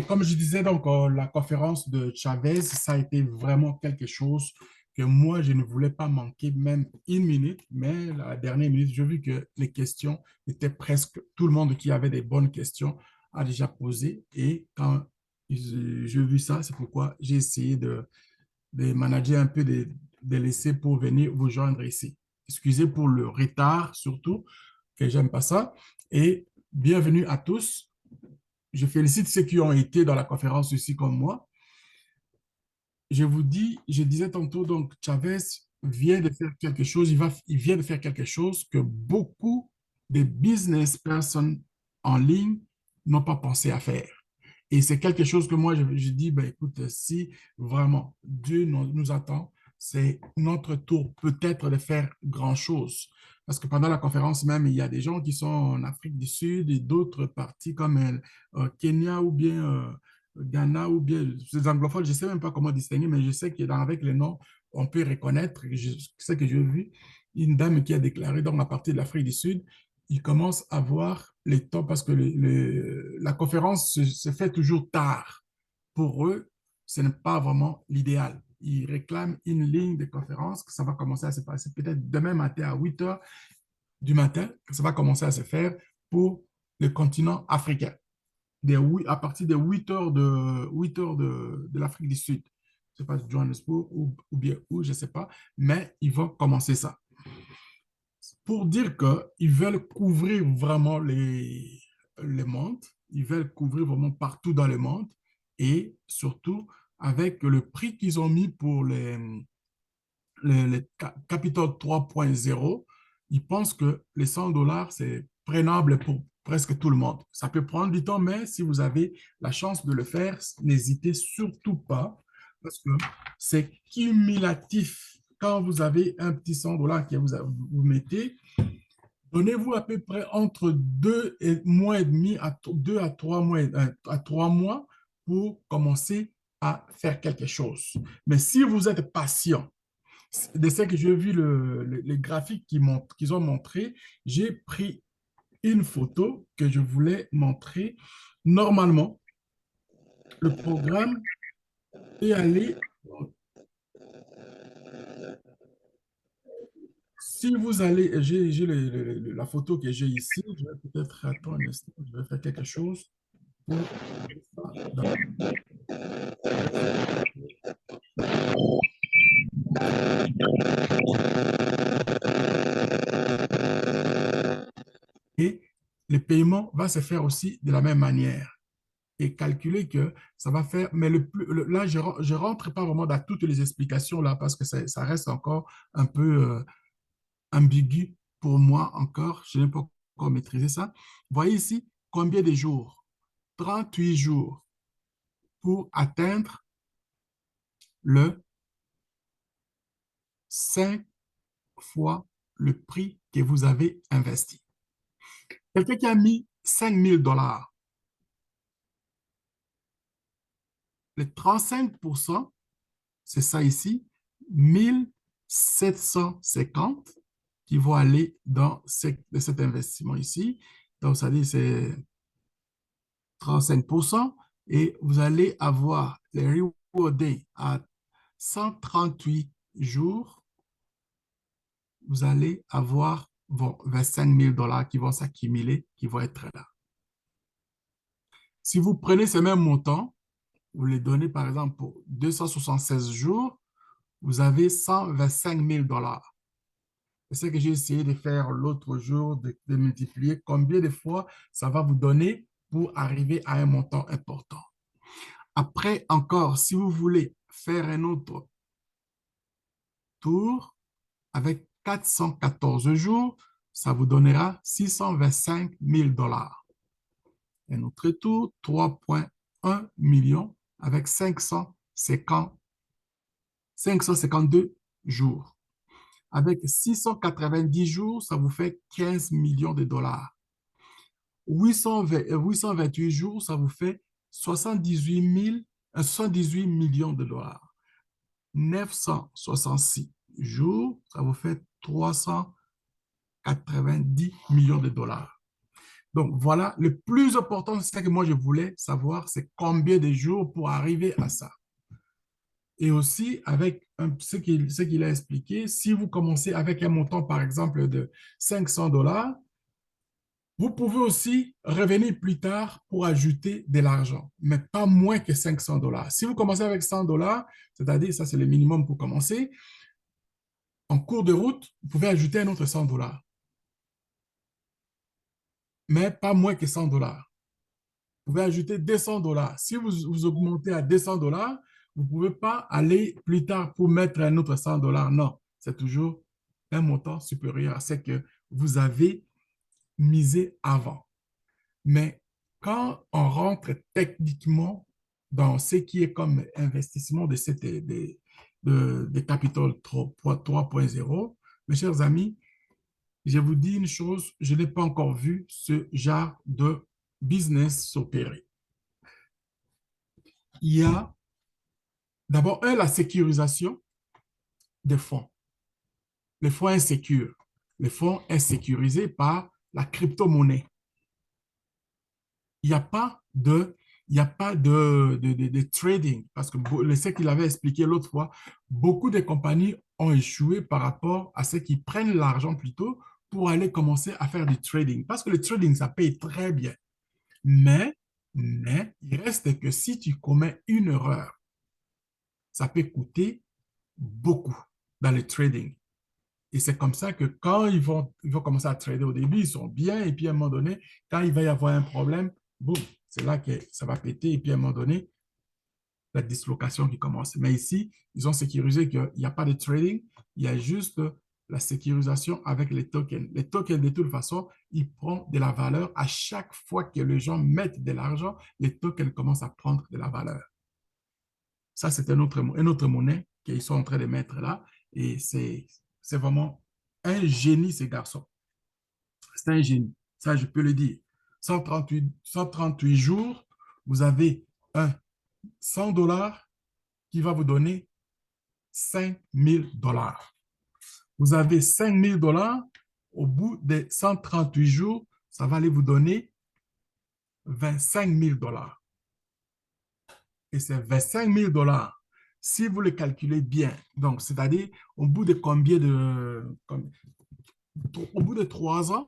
Comme je disais, donc, la conférence de Chavez, ça a été vraiment quelque chose que moi, je ne voulais pas manquer même une minute, mais la dernière minute, j'ai vu que les questions étaient presque tout le monde qui avait des bonnes questions a déjà posé. Et quand j'ai vu ça, c'est pourquoi j'ai essayé de manager un peu, de laisser pour venir vous joindre ici. Excusez pour le retard, surtout, que j'aime pas ça. Et bienvenue à tous. Je félicite ceux qui ont été dans la conférence aussi comme moi. Je vous dis, je disais tantôt, donc Chavez vient de faire quelque chose, il vient de faire quelque chose que beaucoup de business personnes en ligne n'ont pas pensé à faire. Et c'est quelque chose que moi, je dis, ben, écoute, si vraiment Dieu nous attend, c'est notre tour peut-être de faire grand-chose. Parce que pendant la conférence même, il y a des gens qui sont en Afrique du Sud et d'autres parties comme Kenya ou bien Ghana ou bien les anglophones, je ne sais même pas comment distinguer, mais je sais qu'avec les noms, on peut reconnaître. Je sais que j'ai vu une dame qui a déclaré, donc à partir de l'Afrique du Sud, il commence à voir les temps parce que la conférence se fait toujours tard. Pour eux, ce n'est pas vraiment l'idéal. Ils réclament une ligne de conférence que ça va commencer à se passer peut-être demain matin à 8 heures du matin, que ça va commencer à se faire pour le continent africain à partir de 8 heures de l'Afrique du Sud. Je ne sais pas, Johannesburg ou bien où, je ne sais pas, mais ils vont commencer ça. Pour dire qu'ils veulent couvrir vraiment les mondes, ils veulent couvrir vraiment partout dans le monde et surtout avec le prix qu'ils ont mis pour les Capitol 3.0, ils pensent que les 100 dollars, c'est prenable pour presque tout le monde. Ça peut prendre du temps, mais si vous avez la chance de le faire, n'hésitez surtout pas parce que c'est cumulatif. Quand vous avez un petit 100 dollars que vous mettez, donnez-vous à peu près entre 2 mois et demi à 2 à 3 mois, à 3 mois pour commencer à faire quelque chose. Mais si vous êtes patient, de ce que j'ai vu, les graphiques qu'ils ont montré, j'ai pris une photo que je voulais montrer. Normalement, le programme est allé, si vous allez, j'ai la photo que j'ai ici, je vais peut-être attendre un instant, je vais faire quelque chose pour et le paiement va se faire aussi de la même manière. Et calculer que ça va faire, mais là, je ne rentre pas vraiment dans toutes les explications là parce que ça reste encore un peu ambigu pour moi encore. Je n'ai pas encore maîtrisé ça. Voyez ici combien de jours? 38 jours pour atteindre le 5 fois le prix que vous avez investi. Quelqu'un qui a mis 5 000 dollars, le 35%, c'est ça ici, 1750 qui vont aller dans cet investissement ici. Donc, ça dit c'est 35% et vous allez avoir les rewardés à 138 jours. Vous allez avoir vos 25 000 dollars qui vont s'accumuler, qui vont être là. Si vous prenez ces mêmes montants, vous les donnez par exemple pour 276 jours, vous avez 125 000 dollars. C'est ce que j'ai essayé de faire l'autre jour, de multiplier combien de fois ça va vous donner pour arriver à un montant important. Après, encore, si vous voulez faire un autre tour avec 414 jours, ça vous donnera 625 000 dollars. Un autre tour, 3,1 millions avec 552 jours. Avec 690 jours, ça vous fait 15 millions de dollars. 828 jours, ça vous fait 78 millions de dollars. 966 jours, ça vous fait 390 millions de dollars. Donc, voilà, le plus important, c'est que moi, je voulais savoir, c'est combien de jours pour arriver à ça. Et aussi, avec ce qu'il a expliqué, si vous commencez avec un montant, par exemple, de 500 $, vous pouvez aussi revenir plus tard pour ajouter de l'argent, mais pas moins que 500 $. Si vous commencez avec 100 $, c'est-à-dire, ça c'est le minimum pour commencer, en cours de route, vous pouvez ajouter un autre 100 $, mais pas moins que 100 $. Vous pouvez ajouter 200 $. Si vous augmentez à 200 $, vous ne pouvez pas aller plus tard pour mettre un autre 100 $. Non, c'est toujours un montant supérieur à ce que vous avez misé avant. Mais quand on rentre techniquement dans ce qui est comme investissement de Capital 3.0, mes chers amis, je vous dis une chose, je n'ai pas encore vu ce genre de business s'opérer. Il y a d'abord, la sécurisation des fonds. Les fonds insécures. Les fonds est sécurisé par la crypto-monnaie. Il n'y a pas de, il n'y a pas de trading parce que ce qu'il avait expliqué l'autre fois, beaucoup de compagnies ont échoué par rapport à ceux qui prennent l'argent plutôt pour aller commencer à faire du trading. Parce que le trading, ça paye très bien. Mais, mais il reste que si tu commets une erreur, ça peut coûter beaucoup dans le trading. Et c'est comme ça que quand ils vont commencer à trader au début, ils sont bien, et puis à un moment donné, quand il va y avoir un problème, boum, c'est là que ça va péter, et puis à un moment donné, la dislocation qui commence. Mais ici, ils ont sécurisé qu'il n'y a pas de trading, il y a juste la sécurisation avec les tokens. Les tokens, de toute façon, ils prennent de la valeur. À chaque fois que les gens mettent de l'argent, les tokens commencent à prendre de la valeur. Ça, c'est une autre monnaie qu'ils sont en train de mettre là. Et c'est vraiment un génie, ces garçons. C'est un génie. Ça, je peux le dire. 138 jours, vous avez un 100 $ qui va vous donner 5 000 $. Vous avez 5 000 $. Au bout des 138 jours, ça va aller vous donner 25 000 $. Et ces 25 000 $, si vous le calculez bien, donc c'est-à-dire au bout de combien au bout de 3 ans,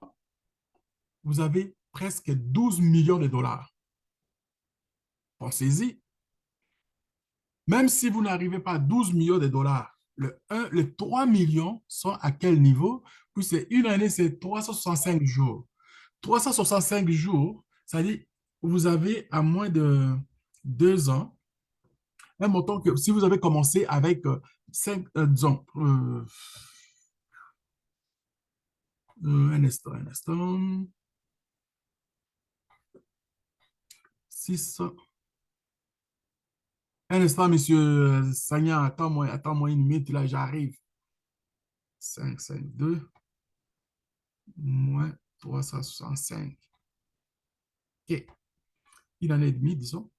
vous avez presque 12 millions de dollars. Pensez-y. Même si vous n'arrivez pas à 12 millions de dollars, les 3 millions sont à quel niveau? Puis c'est une année, c'est 365 jours. 365 jours, c'est-à-dire vous avez à moins de 2 ans, un montant que si vous avez commencé avec 5, disons, un instant, 6, un instant, monsieur Sagnan, attends-moi une minute, là, j'arrive. 552 moins 365. OK. Une année et demie, disons.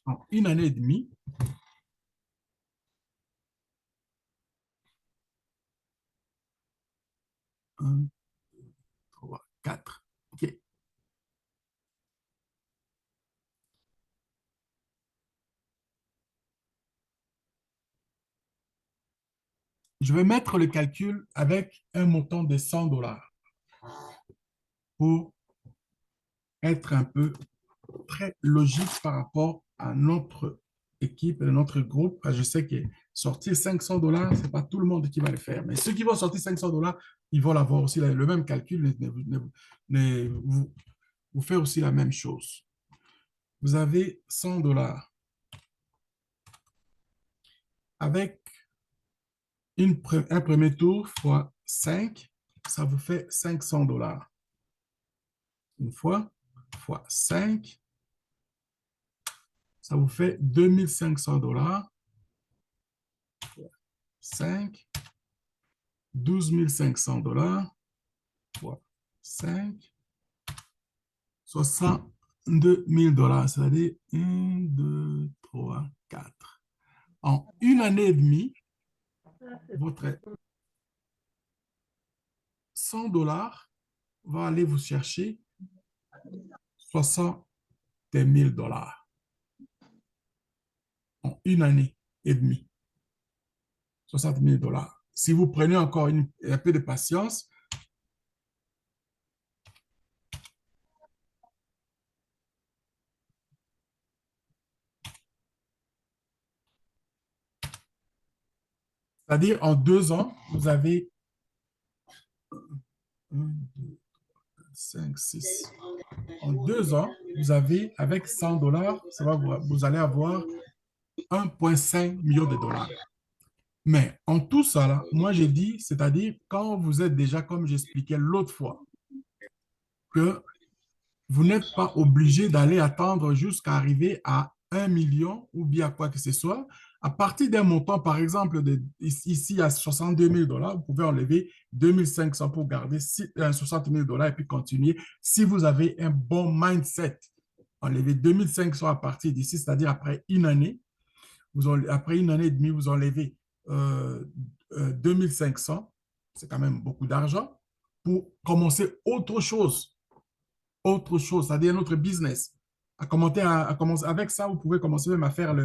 En une année et demie, 1, 3, 4. OK. Je vais mettre le calcul avec un montant de 100 $ pour être un peu très logique par rapport à notre équipe, à notre groupe. Je sais que sortir 500 $, ce n'est pas tout le monde qui va le faire. Mais ceux qui vont sortir 500 $, ils vont avoir aussi le même calcul. Vous faites aussi la même chose. Vous avez 100 $ avec un premier tour fois 5, ça vous fait 500 $. Une fois 5, ça vous fait 2500 $. 5, 12 500 $ fois 5, 62 000 $. C'est-à-dire 1, 2, 3, 4. En une année et demie, votre 100 $ va aller vous chercher 60 000 $ en une année et demie. 60 000 $. Si vous prenez encore un peu de patience, c'est-à-dire en 2 ans, vous avez 1, 2, 5, 6. En 2 ans, vous avez, avec 100 $, vous allez avoir 1,5 million de dollars. Mais en tout ça, là, moi j'ai dit, c'est-à-dire quand vous êtes déjà, comme j'expliquais l'autre fois, que vous n'êtes pas obligé d'aller attendre jusqu'à arriver à 1 million ou bien quoi que ce soit. À partir d'un montant, par exemple, ici à 62 000 $, vous pouvez enlever 2500 pour garder 60 000 $ et puis continuer. Si vous avez un bon mindset, enlevez 2500 à partir d'ici, c'est-à-dire après une année, après une année et demie, vous enlevez euh, 2500, c'est quand même beaucoup d'argent, pour commencer autre chose, c'est-à-dire notre business. Commencer, avec ça, vous pouvez commencer même à faire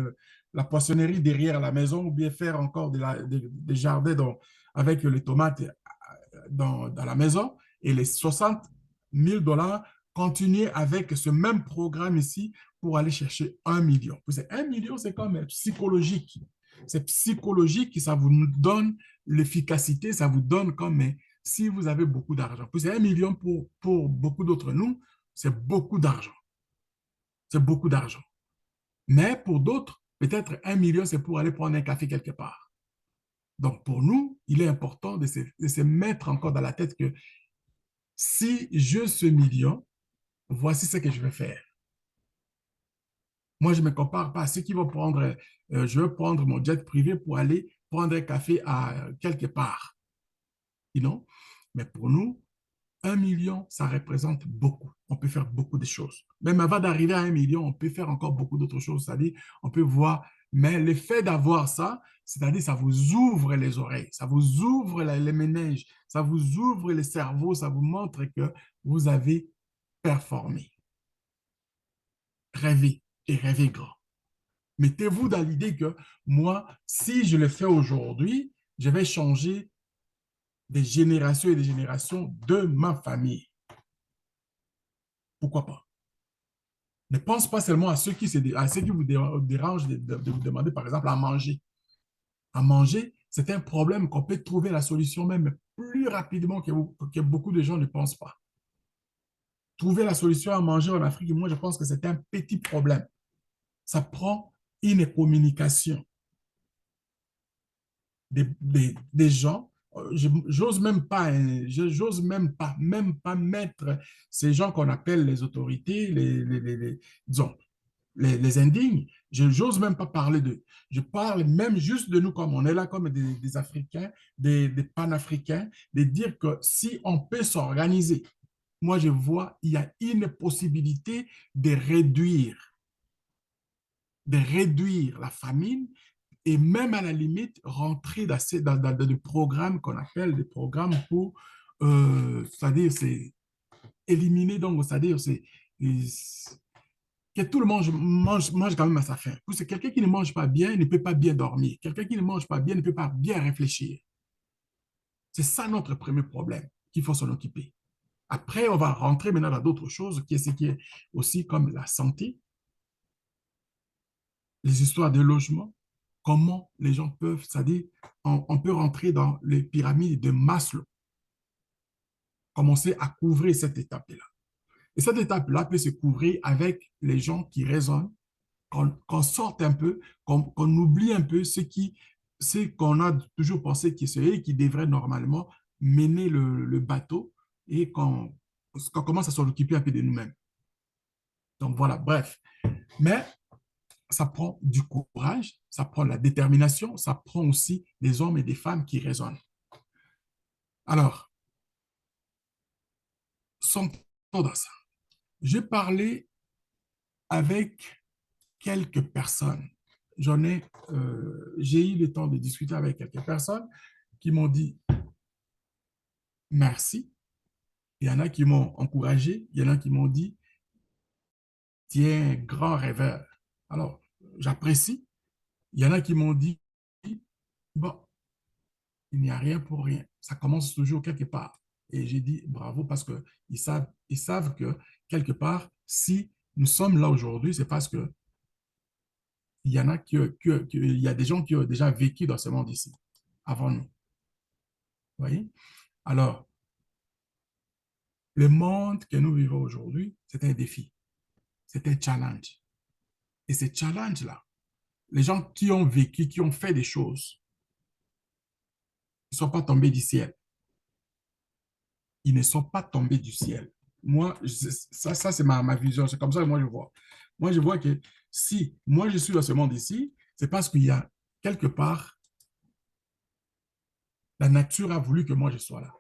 la poissonnerie derrière la maison ou bien faire encore des jardins avec les tomates dans la maison et les 60 000 $, continuer avec ce même programme ici pour aller chercher 1 million. 1 million, c'est quand même psychologique. C'est psychologique et ça vous donne l'efficacité, ça vous donne comme si vous avez beaucoup d'argent. Puis c'est 1 million pour beaucoup d'entre nous, c'est beaucoup d'argent. C'est beaucoup d'argent. Mais pour d'autres, peut-être 1 million, c'est pour aller prendre un café quelque part. Donc pour nous, il est important de se mettre encore dans la tête que si je ce million, voici ce que je vais faire. Moi, je ne me compare pas à ceux qui vont prendre, je vais prendre mon jet privé pour aller prendre un café à quelque part. Non? Mais pour nous, 1 million, ça représente beaucoup. On peut faire beaucoup de choses. Même avant d'arriver à 1 million, on peut faire encore beaucoup d'autres choses. C'est-à-dire, on peut voir, mais le fait d'avoir ça, c'est-à-dire, ça vous ouvre les oreilles, ça vous ouvre les méninges, ça vous ouvre le cerveau, ça vous montre que vous avez performé. Rêvez et rêvez grand. Mettez-vous dans l'idée que moi, si je le fais aujourd'hui, je vais changer des générations et des générations de ma famille. Pourquoi pas? Ne pense pas seulement à ceux qui vous dérangent de vous demander, par exemple, à manger. À manger, c'est un problème qu'on peut trouver la solution même plus rapidement que beaucoup de gens ne pensent pas. Trouver la solution à manger en Afrique, moi, je pense que c'est un petit problème. Ça prend une communication des gens. J'ose même pas, hein, j'ose même pas mettre ces gens qu'on appelle les autorités, disons, les indignes. Je n'ose même pas parler d'eux. Je parle même juste de nous comme on est là, comme des Africains, des panafricains, de dire que si on peut s'organiser, moi je vois, il y a une possibilité de réduire la famine et même à la limite rentrer dans des programmes qu'on appelle des programmes pour, c'est-à-dire, c'est éliminer, donc, c'est-à-dire, c'est que tout le monde mange quand même à sa faim. Parce que quelqu'un qui ne mange pas bien ne peut pas bien dormir. Quelqu'un qui ne mange pas bien ne peut pas bien réfléchir. C'est ça notre premier problème qu'il faut s'en occuper. Après, on va rentrer maintenant dans d'autres choses, qui est ce qui est aussi comme la santé, les histoires de logement, comment les gens peuvent, c'est-à-dire, on peut rentrer dans les pyramides de Maslow, commencer à couvrir cette étape-là. Et cette étape-là peut se couvrir avec les gens qui raisonnent, qu'on sorte un peu, qu'on oublie un peu ce qu'on a toujours pensé qui serait, qui devrait normalement mener le bateau et qu'on commence à s'en occuper un peu de nous-mêmes. Donc voilà, bref. Mais ça prend du courage, ça prend de la détermination, ça prend aussi des hommes et des femmes qui raisonnent. Alors, sommes dans ça. J'ai parlé avec quelques personnes. J'ai eu le temps de discuter avec quelques personnes qui m'ont dit merci, Il y en a qui m'ont encouragé, il y en a qui m'ont dit, tu es un grand rêveur. Alors, j'apprécie. Il y en a qui m'ont dit, bon, il n'y a rien pour rien. Ça commence toujours quelque part. Et j'ai dit bravo parce qu'ils savent que quelque part, si nous sommes là aujourd'hui, c'est parce que il y en a il y a des gens qui ont déjà vécu dans ce monde ici, avant nous. Vous voyez? Alors, le monde que nous vivons aujourd'hui, c'est un défi, c'est un challenge. Et ces challenges-là, les gens qui ont vécu, qui ont fait des choses, ils ne sont pas tombés du ciel. Ils ne sont pas tombés du ciel. Moi, ça c'est ma vision. C'est comme ça que moi je vois. Moi, je vois que si moi je suis dans ce monde ici, c'est parce qu'il y a quelque part, la nature a voulu que moi je sois là.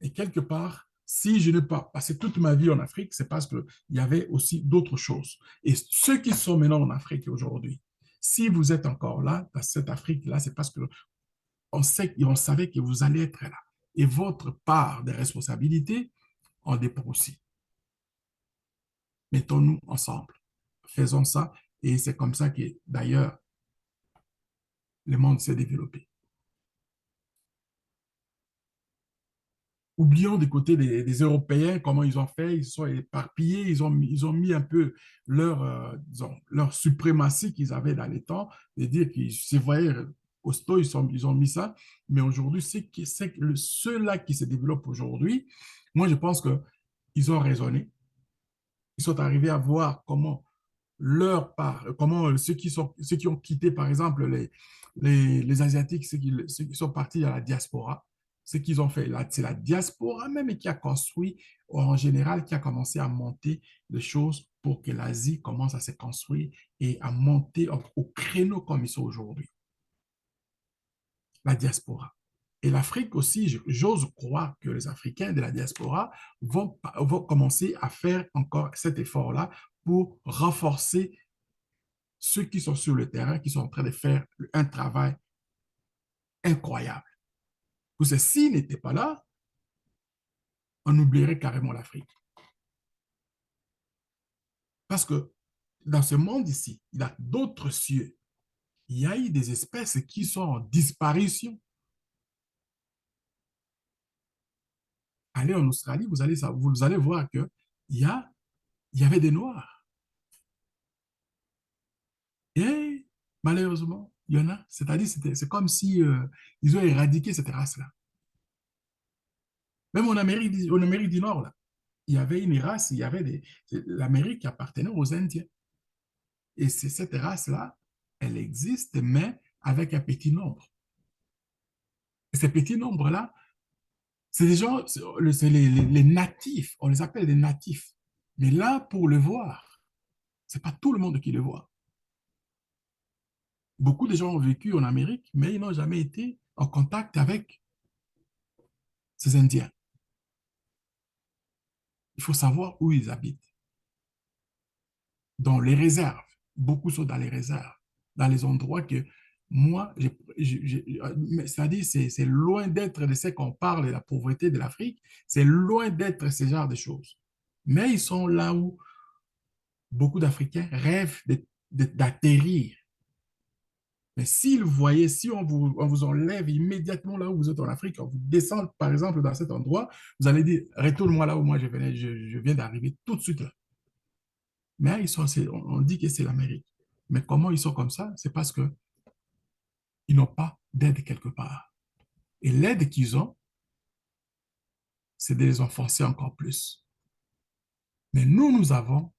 Et quelque part, si je n'ai pas passé toute ma vie en Afrique, c'est parce qu'il y avait aussi d'autres choses. Et ceux qui sont maintenant en Afrique aujourd'hui, si vous êtes encore là, dans cette Afrique-là, c'est parce qu'on sait, on savait que vous allez être là. Et votre part de responsabilité en dépend aussi. Mettons-nous ensemble. Faisons ça. Et c'est comme ça que, d'ailleurs, le monde s'est développé. Oublions du côté des Européens, comment ils ont fait, ils se sont éparpillés, ils ont mis un peu disons, leur suprématie qu'ils avaient dans les temps, de dire qu'ils se voyaient costauds, ils ont mis ça. Mais aujourd'hui, ceux-là qui se développent aujourd'hui, moi, je pense qu'ils ont raisonné. Ils sont arrivés à voir comment leur part, comment ceux qui ont quitté, par exemple, les Asiatiques, ceux qui sont partis à la diaspora, ce qu'ils ont fait, c'est la diaspora même qui a construit, en général, qui a commencé à monter des choses pour que l'Asie commence à se construire et à monter au créneau comme ils sont aujourd'hui, la diaspora. Et l'Afrique aussi, j'ose croire que les Africains de la diaspora vont commencer à faire encore cet effort-là pour renforcer ceux qui sont sur le terrain, qui sont en train de faire un travail incroyable. Parce que s'ils n'étaient pas là, on oublierait carrément l'Afrique. Parce que dans ce monde ici, il y a d'autres cieux. Il y a eu des espèces qui sont en disparition. Allez en Australie, vous allez voir qu'il il y avait des Noirs. Et malheureusement, il y en a. C'est-à-dire, c'est comme si ils ont éradiqué cette race-là. Même en Amérique du Nord, là, il y avait une race, l'Amérique appartenait aux Indiens. Et c'est cette race-là, elle existe, mais avec un petit nombre. Et ces petits nombres-là, c'est des gens, c'est les natifs, on les appelle des natifs. Mais là, pour le voir, c'est pas tout le monde qui le voit. Beaucoup de gens ont vécu en Amérique, mais ils n'ont jamais été en contact avec ces Indiens. Il faut savoir où ils habitent. Dans les réserves. Beaucoup sont dans les réserves, dans les endroits que moi, c'est-à-dire, c'est loin d'être de ce qu'on parle de la pauvreté de l'Afrique, c'est loin d'être ce genre de choses. Mais ils sont là où beaucoup d'Africains rêvent d'atterrir. Mais s'ils voyaient, si on vous enlève immédiatement là où vous êtes en Afrique, on vous descend par exemple dans cet endroit, vous allez dire, retourne-moi là où moi je viens d'arriver tout de suite là. Mais on dit que c'est l'Amérique. Mais comment ils sont comme ça? C'est parce qu'ils n'ont pas d'aide quelque part. Et l'aide qu'ils ont, c'est de les enfoncer encore plus. Mais nous avons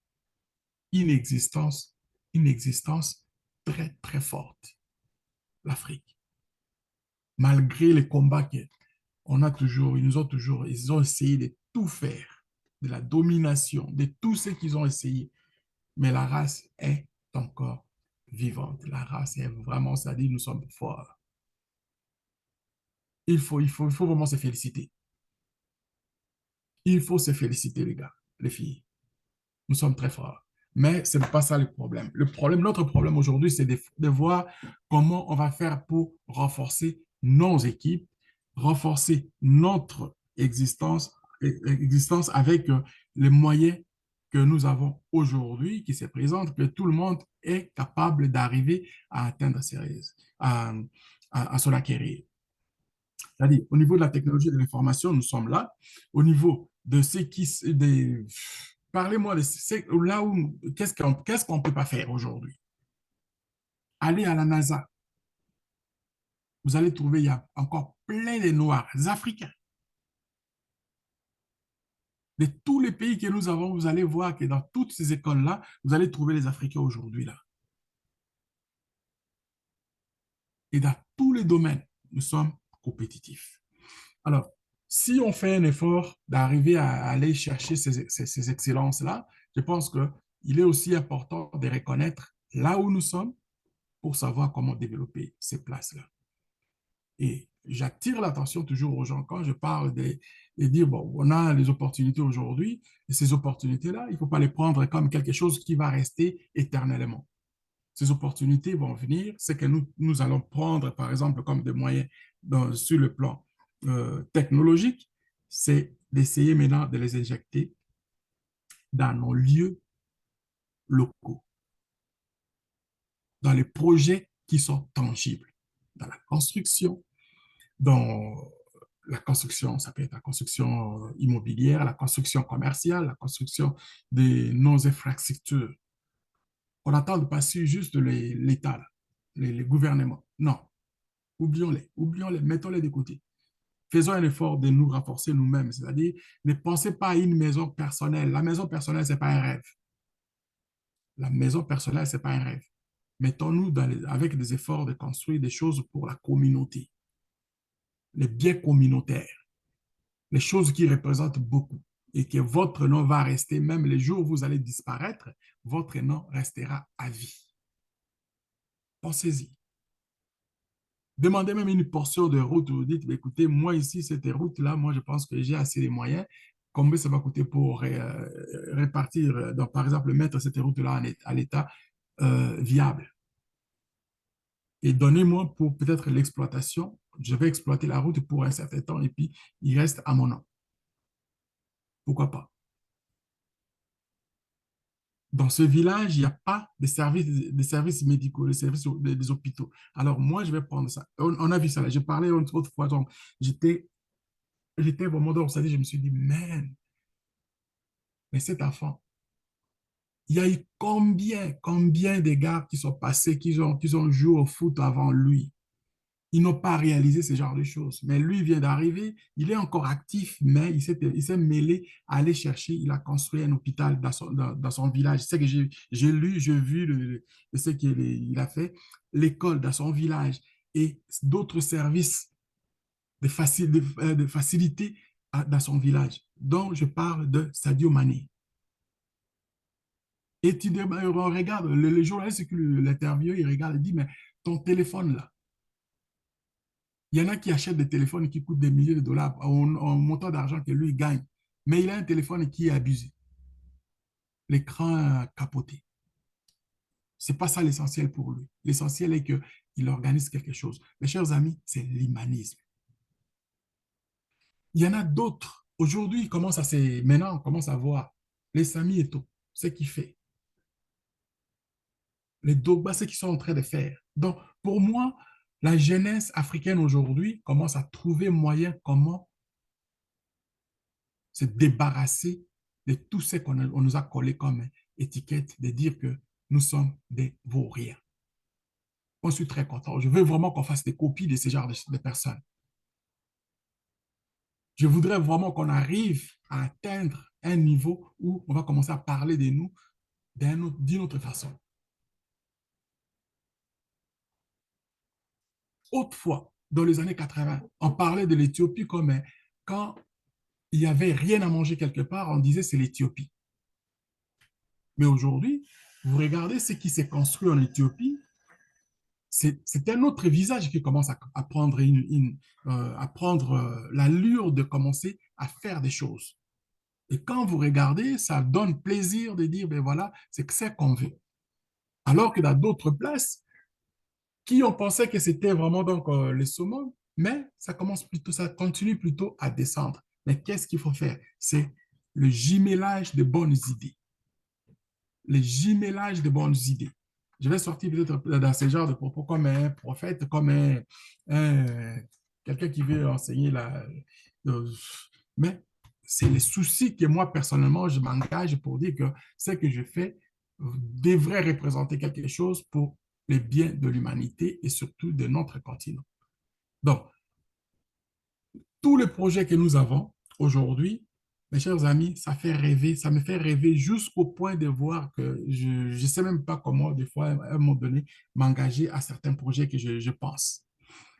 une existence très, très forte, l'Afrique. Malgré les combats ils ont essayé de tout faire, de la domination, de tout ce qu'ils ont essayé. Mais la race est encore vivante. La race est vraiment, c'est-à-dire nous sommes forts. Il faut vraiment se féliciter. Il faut se féliciter, les gars, les filles. Nous sommes très forts. Mais ce n'est pas ça le problème. Notre problème aujourd'hui, c'est de voir comment on va faire pour renforcer nos équipes, renforcer notre existence, existence avec les moyens que nous avons aujourd'hui, qui se présentent, que tout le monde est capable d'arriver à atteindre à, à se l'acquérir. C'est-à-dire, au niveau de la technologie et de l'information, nous sommes là. Au niveau de ce qui... parlez-moi de là où... Qu'est-ce qu'on ne peut pas faire aujourd'hui? Allez à la NASA. Vous allez trouver, il y a encore plein de Noirs africains. De tous les pays que nous avons, vous allez voir que dans toutes ces écoles-là, vous allez trouver les Africains aujourd'hui là. Et dans tous les domaines, nous sommes compétitifs. Alors, si on fait un effort d'arriver à aller chercher ces excellences-là, je pense qu'il est aussi important de reconnaître là où nous sommes pour savoir comment développer ces places-là. Et j'attire l'attention toujours aux gens quand je parle de dire, bon, on a les opportunités aujourd'hui, et ces opportunités-là, il ne faut pas les prendre comme quelque chose qui va rester éternellement. Ces opportunités vont venir, c'est que nous allons prendre, par exemple, comme des moyens sur le plan technologique, c'est d'essayer maintenant de les injecter dans nos lieux locaux, dans les projets qui sont tangibles, dans la construction, dans la construction, ça peut être la construction immobilière, la construction commerciale, la construction de nos infrastructures. On attend de passer juste l'État, les gouvernements. Non, oublions-les, mettons-les de côté. Faisons un effort de nous renforcer nous-mêmes, c'est-à-dire ne pensez pas à une maison personnelle. La maison personnelle, ce n'est pas un rêve. La maison personnelle, ce n'est pas un rêve. Mettons-nous avec des efforts de construire des choses pour la communauté, les biens communautaires, les choses qui représentent beaucoup et que votre nom va rester, même les jours où vous allez disparaître, votre nom restera à vie. Pensez-y. Demandez même une portion de route. Vous dites, écoutez, moi ici, cette route-là, moi je pense que j'ai assez de moyens. Combien ça va coûter pour répartir, donc par exemple, mettre cette route-là à l'état viable? Et donnez-moi pour peut-être l'exploitation. Je vais exploiter la route pour un certain temps et puis il reste à mon nom. Pourquoi pas? Dans ce village, il n'y a pas de services médicaux, des hôpitaux. Alors, moi, je vais prendre ça. On a vu ça là. J'ai parlé une autre fois. Donc, j'étais vraiment dans ça. Je me suis dit, man, mais cet enfant, il y a eu combien de gars qui sont passés, qui ont joué au foot avant lui. Ils n'ont pas réalisé ce genre de choses. Mais lui vient d'arriver, il est encore actif, mais il s'est mêlé à aller chercher, il a construit un hôpital dans son village. C'est que j'ai lu, j'ai vu ce qu'il a fait, l'école dans son village et d'autres services de facilité dans son village, dont je parle de Sadio Mané. Et on regarde, le journaliste qui l'interview, il regarde et dit, mais ton téléphone là, il y en a qui achètent des téléphones qui coûtent des milliers de dollars en montant d'argent que lui gagne. Mais il a un téléphone qui est abusé. L'écran capoté. Ce n'est pas ça l'essentiel pour lui. L'essentiel est qu'il organise quelque chose. Mes chers amis, c'est l'humanisme. Il y en a d'autres. Aujourd'hui, maintenant, on commence à voir les Sami Eto'o, ce qu'il fait. Les Dogba, ce qu'ils sont en train de faire. Donc, pour moi, la jeunesse africaine aujourd'hui commence à trouver moyen comment se débarrasser de tout ce qu'on nous a collé comme étiquette, de dire que nous sommes des vauriens. Moi, je suis très content. Je veux vraiment qu'on fasse des copies de ce genre de personnes. Je voudrais vraiment qu'on arrive à atteindre un niveau où on va commencer à parler de nous d'une autre façon. Autrefois, dans les années 80, on parlait de l'Éthiopie comme quand il n'y avait rien à manger quelque part, on disait c'est l'Éthiopie. Mais aujourd'hui, vous regardez ce qui s'est construit en Éthiopie, c'est un autre visage qui commence à prendre, à prendre l'allure de commencer à faire des choses. Et quand vous regardez, ça donne plaisir de dire, ben voilà, c'est que c'est qu'on veut. Alors que dans d'autres places, qui on pensait que c'était vraiment donc les summums, mais ça commence plutôt, ça continue plutôt à descendre. Mais qu'est-ce qu'il faut faire? C'est le jumelage de bonnes idées. Le jumelage de bonnes idées. Je vais sortir peut-être dans ce genre de propos comme un prophète, comme un- quelqu'un qui veut enseigner euh, mais c'est les soucis que moi, personnellement, je m'engage pour dire que ce que je fais devrait représenter quelque chose pour le bien de l'humanité et surtout de notre continent. Donc, tous les projets que nous avons aujourd'hui, mes chers amis, ça fait rêver, ça me fait rêver jusqu'au point de voir que je ne sais même pas comment, des fois, à un moment donné, m'engager à certains projets que je pense.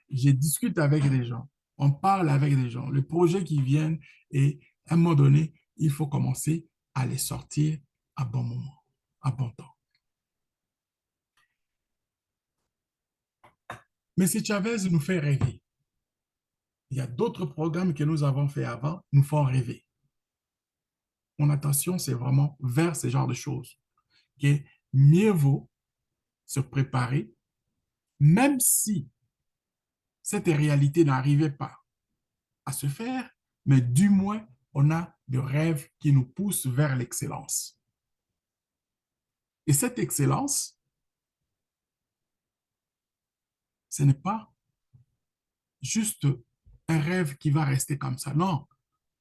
Je discute avec des gens, on parle avec des gens, les projets qui viennent et à un moment donné, il faut commencer à les sortir à bon moment, à bon temps. Mais si Chavez nous fait rêver, il y a d'autres programmes que nous avons fait avant, nous font rêver. Mon attention, c'est vraiment vers ce genre de choses. Que mieux vaut se préparer, même si cette réalité n'arrivait pas à se faire, mais du moins, on a des rêves qui nous poussent vers l'excellence. Et cette excellence, ce n'est pas juste un rêve qui va rester comme ça. Non,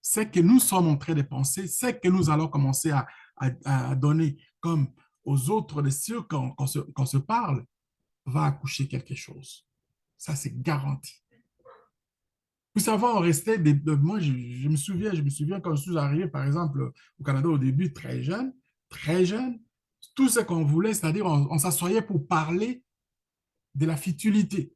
c'est que nous sommes en train de penser, c'est que nous allons commencer à donner comme aux autres de ceux qu'on se parle, va accoucher quelque chose. Ça, c'est garanti. Vous savez, on restait, moi, je me souviens quand je suis arrivé, par exemple, au Canada au début, très jeune, tout ce qu'on voulait, c'est-à-dire on s'assoyait pour parler de la futilité.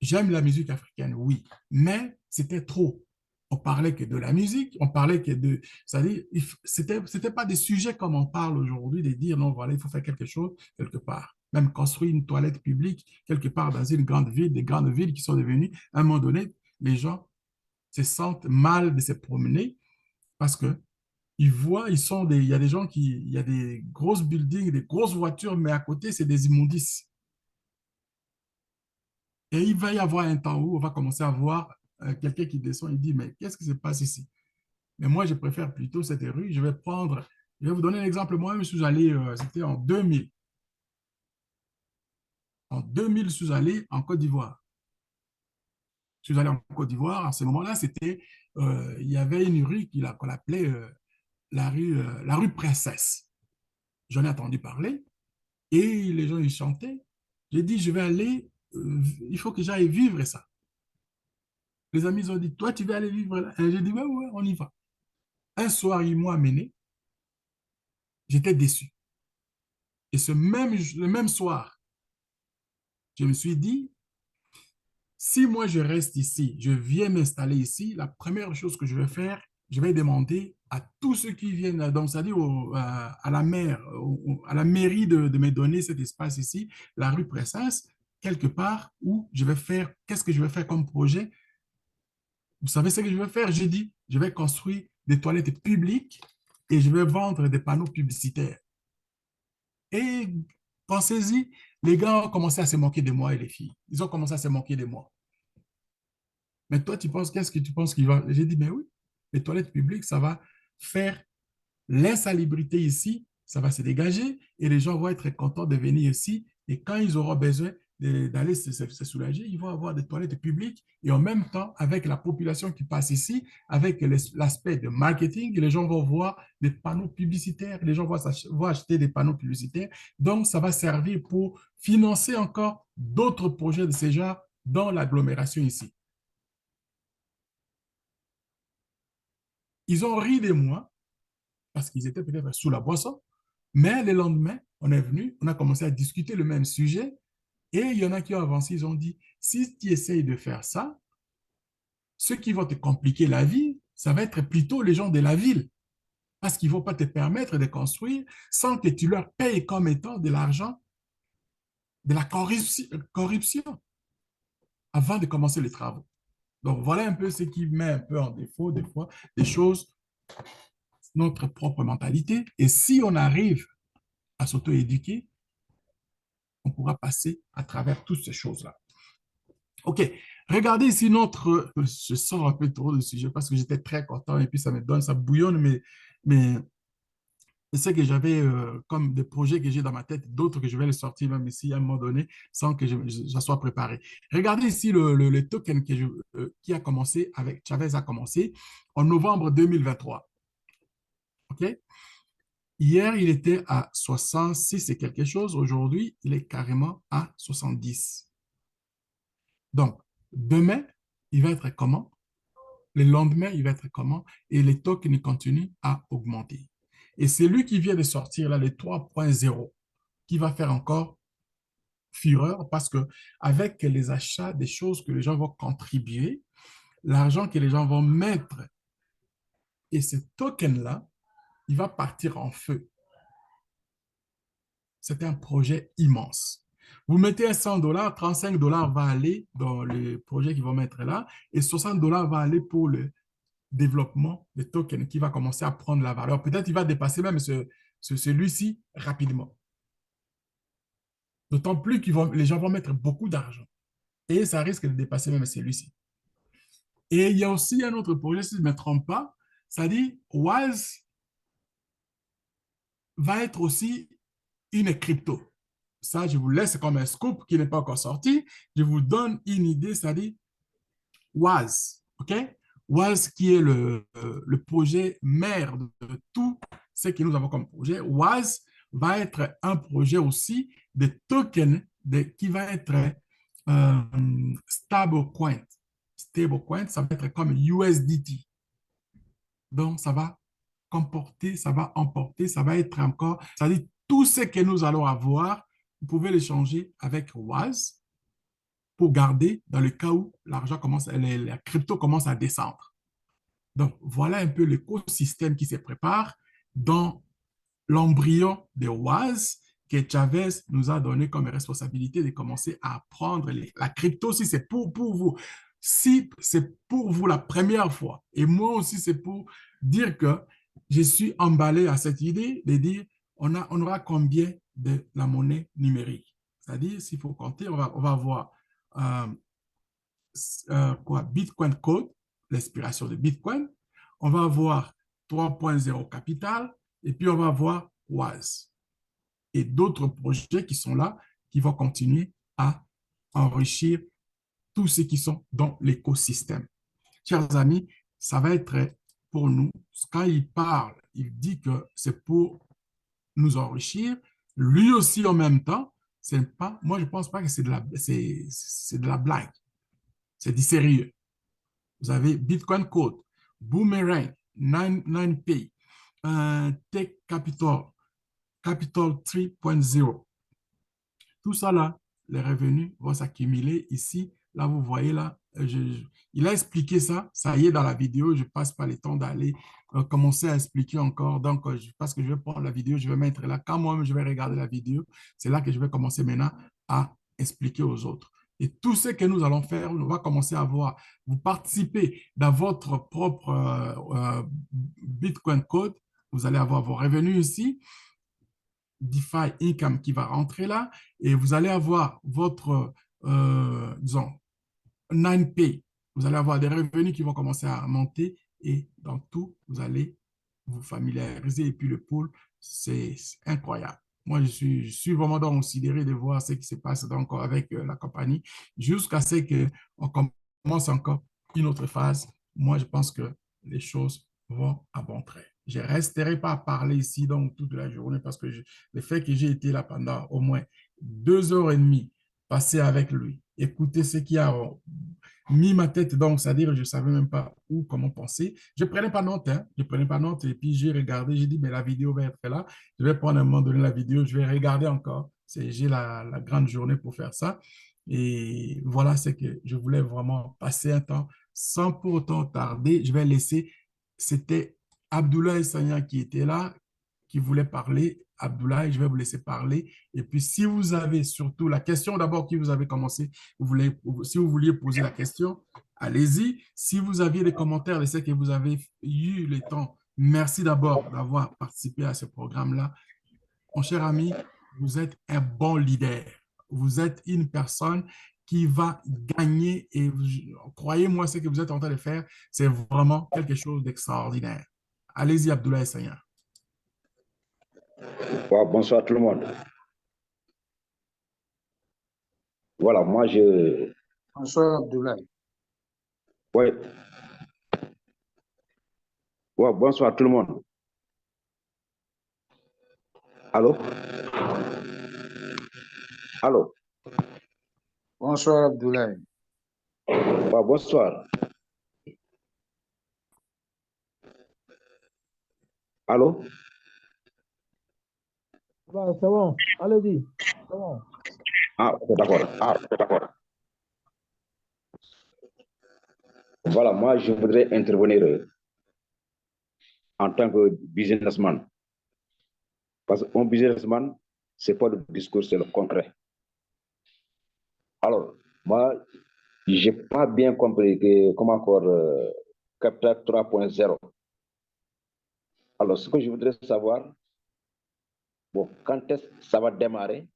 J'aime la musique africaine, oui, mais c'était trop. On parlait que de la musique, on parlait que de... C'est-à-dire, c'était pas des sujets comme on parle aujourd'hui, de dire, non, voilà, il faut faire quelque chose quelque part. Même construire une toilette publique quelque part dans une grande ville, des grandes villes qui sont devenues, à un moment donné, les gens se sentent mal de se promener parce que ils voient, il y a des gens il y a des grosses buildings, des grosses voitures, mais à côté, c'est des immondices. Et il va y avoir un temps où on va commencer à voir quelqu'un qui descend et dit, mais qu'est-ce qui se passe ici? Mais moi, je préfère plutôt cette rue. Je vais vous donner un exemple. Moi, je suis allé, c'était en 2000. En 2000, je suis allé en Côte d'Ivoire. Je suis allé en Côte d'Ivoire. À ce moment-là, il y avait une rue qu'on appelait la rue Princesse. J'en ai entendu parler et les gens, ils chantaient. J'ai dit, je vais aller, il faut que j'aille vivre ça. Les amis ont dit, toi, tu vas aller vivre là. Et j'ai dit, ouais, ouais, on y va. Un soir, ils m'ont amené, j'étais déçu. Et le même soir, je me suis dit, si moi je reste ici, je viens m'installer ici, la première chose que je vais faire, je vais demander à tous ceux qui viennent, donc c'est-à-dire à la maire, à la mairie de me donner cet espace ici, la rue Princesse, quelque part où je vais faire, qu'est-ce que je vais faire comme projet? Vous savez ce que je vais faire? J'ai dit, je vais construire des toilettes publiques et je vais vendre des panneaux publicitaires. Et pensez-y, les gars ont commencé à se moquer de moi et les filles. Ils ont commencé à se moquer de moi. Mais toi, tu penses, qu'est-ce que tu penses qu'il va... J'ai dit, mais oui, les toilettes publiques, ça va faire l'insalubrité ici, ça va se dégager et les gens vont être contents de venir ici. Et quand ils auront besoin d'aller se soulager, ils vont avoir des toilettes publiques. Et en même temps, avec la population qui passe ici, avec l'aspect de marketing, les gens vont voir des panneaux publicitaires, les gens vont acheter des panneaux publicitaires. Donc, ça va servir pour financer encore d'autres projets de ce genre dans l'agglomération ici. Ils ont ri de moi parce qu'ils étaient peut-être sous la boisson. Mais le lendemain, on est venu, on a commencé à discuter le même sujet et il y en a qui ont avancé, ils ont dit, si tu essayes de faire ça, ceux qui vont te compliquer la vie, ça va être plutôt les gens de la ville parce qu'ils ne vont pas te permettre de construire sans que tu leur payes comme étant de l'argent, de la corruption avant de commencer les travaux. Donc voilà un peu ce qui met un peu en défaut des fois des choses, notre propre mentalité. Et si on arrive à s'auto-éduquer, on pourra passer à travers toutes ces choses-là. OK. Regardez ici notre... Je sors un peu trop de sujet parce que j'étais très content et puis ça me donne, ça bouillonne, mais c'est que j'avais comme des projets que j'ai dans ma tête, d'autres que je vais les sortir même ici à un moment donné sans que je sois préparé. Regardez ici le token qui a commencé avec Chavez a commencé en novembre 2023. OK? Hier, il était à 66 et quelque chose. Aujourd'hui, il est carrément à 70. Donc, demain, il va être comment? Le lendemain, il va être comment? Et les tokens continuent à augmenter. Et c'est lui qui vient de sortir là, les 3.0, qui va faire encore fureur parce que avec les achats des choses que les gens vont contribuer, l'argent que les gens vont mettre et ce token-là, il va partir en feu. C'est un projet immense. Vous mettez un 100 dollars, 35 dollars va aller dans les projets qu'ils vont mettre là et 60 dollars va aller pour le développement des tokens qui va commencer à prendre la valeur. Peut-être il va dépasser même celui-ci rapidement. D'autant plus que les gens vont mettre beaucoup d'argent et ça risque de dépasser même celui-ci. Et il y a aussi un autre projet, si je ne me trompe pas, ça dit Wise va être aussi une crypto. Ça, je vous laisse comme un scoop qui n'est pas encore sorti. Je vous donne une idée, ça dit Wise. OK? Wise qui est le projet mère de tout ce que nous avons comme projet. Wise va être un projet aussi de token qui va être euh, stablecoin. Stablecoin, ça va être comme USDT. Donc, ça va comporter, ça va emporter, ça va être encore, ça veut dire tout ce que nous allons avoir, vous pouvez l'échanger avec Wise pour garder dans le cas où l'argent commence, la crypto commence à descendre. Donc, voilà un peu l'écosystème qui se prépare dans l'embryon de Wise que Chavez nous a donné comme responsabilité de commencer à apprendre la crypto si c'est pour vous. Si c'est pour vous la première fois, et moi aussi c'est pour dire que je suis emballé à cette idée de dire on aura combien de la monnaie numérique. C'est-à-dire, s'il faut compter, on va avoir euh, quoi, Bitcoin Code, l'inspiration de Bitcoin, on va avoir 3.0 Capital, et puis on va avoir Wise. Et d'autres projets qui sont là, qui vont continuer à enrichir tous ceux qui sont dans l'écosystème. Chers amis, ça va être pour nous, quand il parle, il dit que c'est pour nous enrichir, lui aussi en même temps, c'est pas, moi je pense pas que c'est de la blague, c'est du sérieux. Vous avez Bitcoin Code, Boomerang, 9Pay, Tech Capital, Capital 3.0. Tout ça là, les revenus vont s'accumuler ici. Là, vous voyez là, il a expliqué ça. Ça y est dans la vidéo. Je ne passe pas le temps d'aller commencer à expliquer encore. Donc, parce que je vais prendre la vidéo, je vais mettre là. Quand moi-même, je vais regarder la vidéo, c'est là que je vais commencer maintenant à expliquer aux autres. Et tout ce que nous allons faire, on va commencer à voir. Vous participez dans votre propre Bitcoin Code. Vous allez avoir vos revenus ici. DeFi Income qui va rentrer là et vous allez avoir votre, disons, 9Pay. Vous allez avoir des revenus qui vont commencer à monter et dans tout, vous allez vous familiariser. Et puis le pool, c'est incroyable. Moi, je suis vraiment donc considéré de voir ce qui se passe donc avec la compagnie jusqu'à ce qu'on commence encore une autre phase. Moi, je pense que les choses vont à bon trait. Je ne resterai pas à parler ici donc toute la journée parce que le fait que j'ai été là pendant au moins 2 heures et demie passées avec lui, écouter ce qu'il a mis ma tête, donc c'est-à-dire je ne savais même pas où, comment penser. Je ne prenais pas note, hein, je ne prenais pas note et puis j'ai regardé, j'ai dit, mais la vidéo va être là. Je vais prendre un moment donné la vidéo, je vais regarder encore. J'ai la grande journée pour faire ça. Et voilà ce que je voulais vraiment passer un temps sans pour autant tarder. Je vais laisser, c'était Abdoulaye Sagna qui était là, qui voulait parler. Abdoulaye, je vais vous laisser parler. Et puis, si vous avez surtout la question d'abord qui vous avez commencé, si vous vouliez poser la question, allez-y. Si vous aviez des commentaires de ce que vous avez eu le temps, merci d'abord d'avoir participé à ce programme-là. Mon cher ami, vous êtes un bon leader. Vous êtes une personne qui va gagner. Et croyez-moi, ce que vous êtes en train de faire, c'est vraiment quelque chose d'extraordinaire. Allez-y, Abdoulaye Sanya. Ouais, bonsoir tout le monde. Voilà, moi je. Bonsoir Abdoulaye. Ouais, ouais, bonsoir tout le monde. Allô? Allô? Bonsoir Abdoulaye. Ouais, bonsoir. Allô? Bah, c'est bon, allez-y. C'est bon. Ah, ok, d'accord. Ah, ok, d'accord. Voilà, moi je voudrais intervenir en tant que businessman. Parce qu'un businessman, c'est pas le discours, c'est le concret. Alors, moi, j'ai pas bien compris que, comment encore Capital 3.0. Alors, ce que je voudrais savoir, bon, quand est-ce que ça va démarrer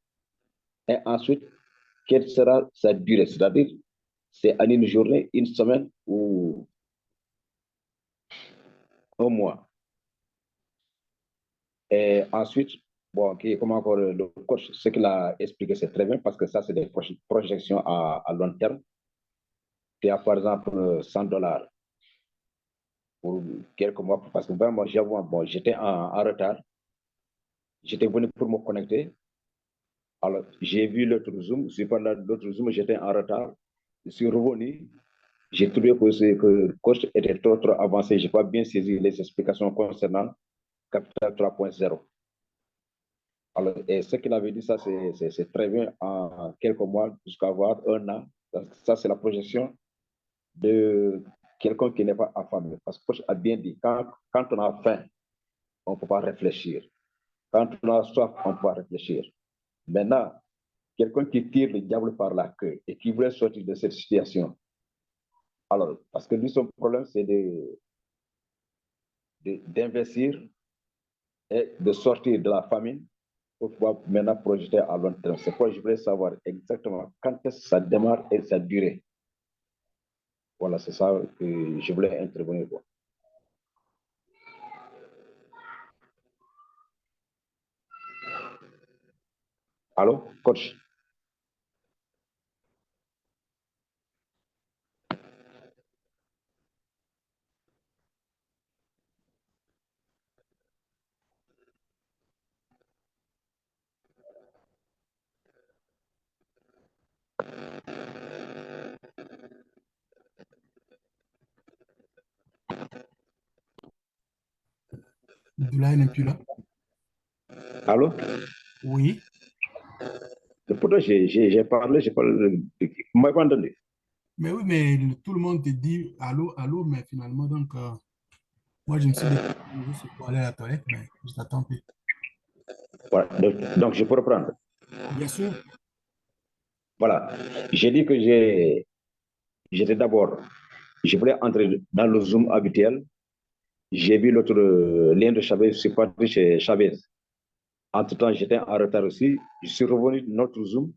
et ensuite, quelle sera sa durée? C'est-à-dire, c'est en une journée, une semaine ou un mois. Et ensuite, bon, comment encore le coach, ce qu'il a expliqué, c'est très bien parce que ça, c'est des projections à long terme. Tu as par exemple $100 pour quelques mois, parce que vraiment, j'avoue, bon, j'étais en retard. J'étais venu pour me connecter. Alors, j'ai vu l'autre Zoom, je suis pas là, l'autre Zoom, j'étais en retard. Je suis revenu. J'ai trouvé que le coach était trop avancé. Je n'ai pas bien saisi les explications concernant Capital 3.0. Alors, et ce qu'il avait dit, ça, c'est très bien en quelques mois jusqu'à avoir un an. Ça, c'est la projection de quelqu'un qui n'est pas affamé. Parce que le coach a bien dit, quand on a faim, on ne peut pas réfléchir. Quand on a soif, on peut pas réfléchir. Maintenant, quelqu'un qui tire le diable par la queue et qui voulait sortir de cette situation. Alors, parce que lui, son problème, c'est d'investir et de sortir de la famine pour pouvoir maintenant projeter à long terme. C'est pourquoi je voulais savoir exactement quand est-ce que ça démarre et sa durée. Voilà, c'est ça que je voulais intervenir. Quoi. Allô, coach? Abdoulaye n'est plus là. Allô? Oui. Pourtant, j'ai parlé, j'ai parlé. Vous m'avez pas entendu? Mais oui, mais tout le monde te dit allô, allô, mais finalement, donc, moi, je me suis déplacé juste pour aller à la toilette, mais je t'attends plus. Voilà. Donc, je peux reprendre. Bien sûr. Voilà. J'ai dit que j'étais d'abord, je voulais entrer dans le Zoom habituel. J'ai vu l'autre lien de Chavez, je suis parti chez Chavez. Entre-temps, j'étais en retard aussi. Je suis revenu de notre Zoom.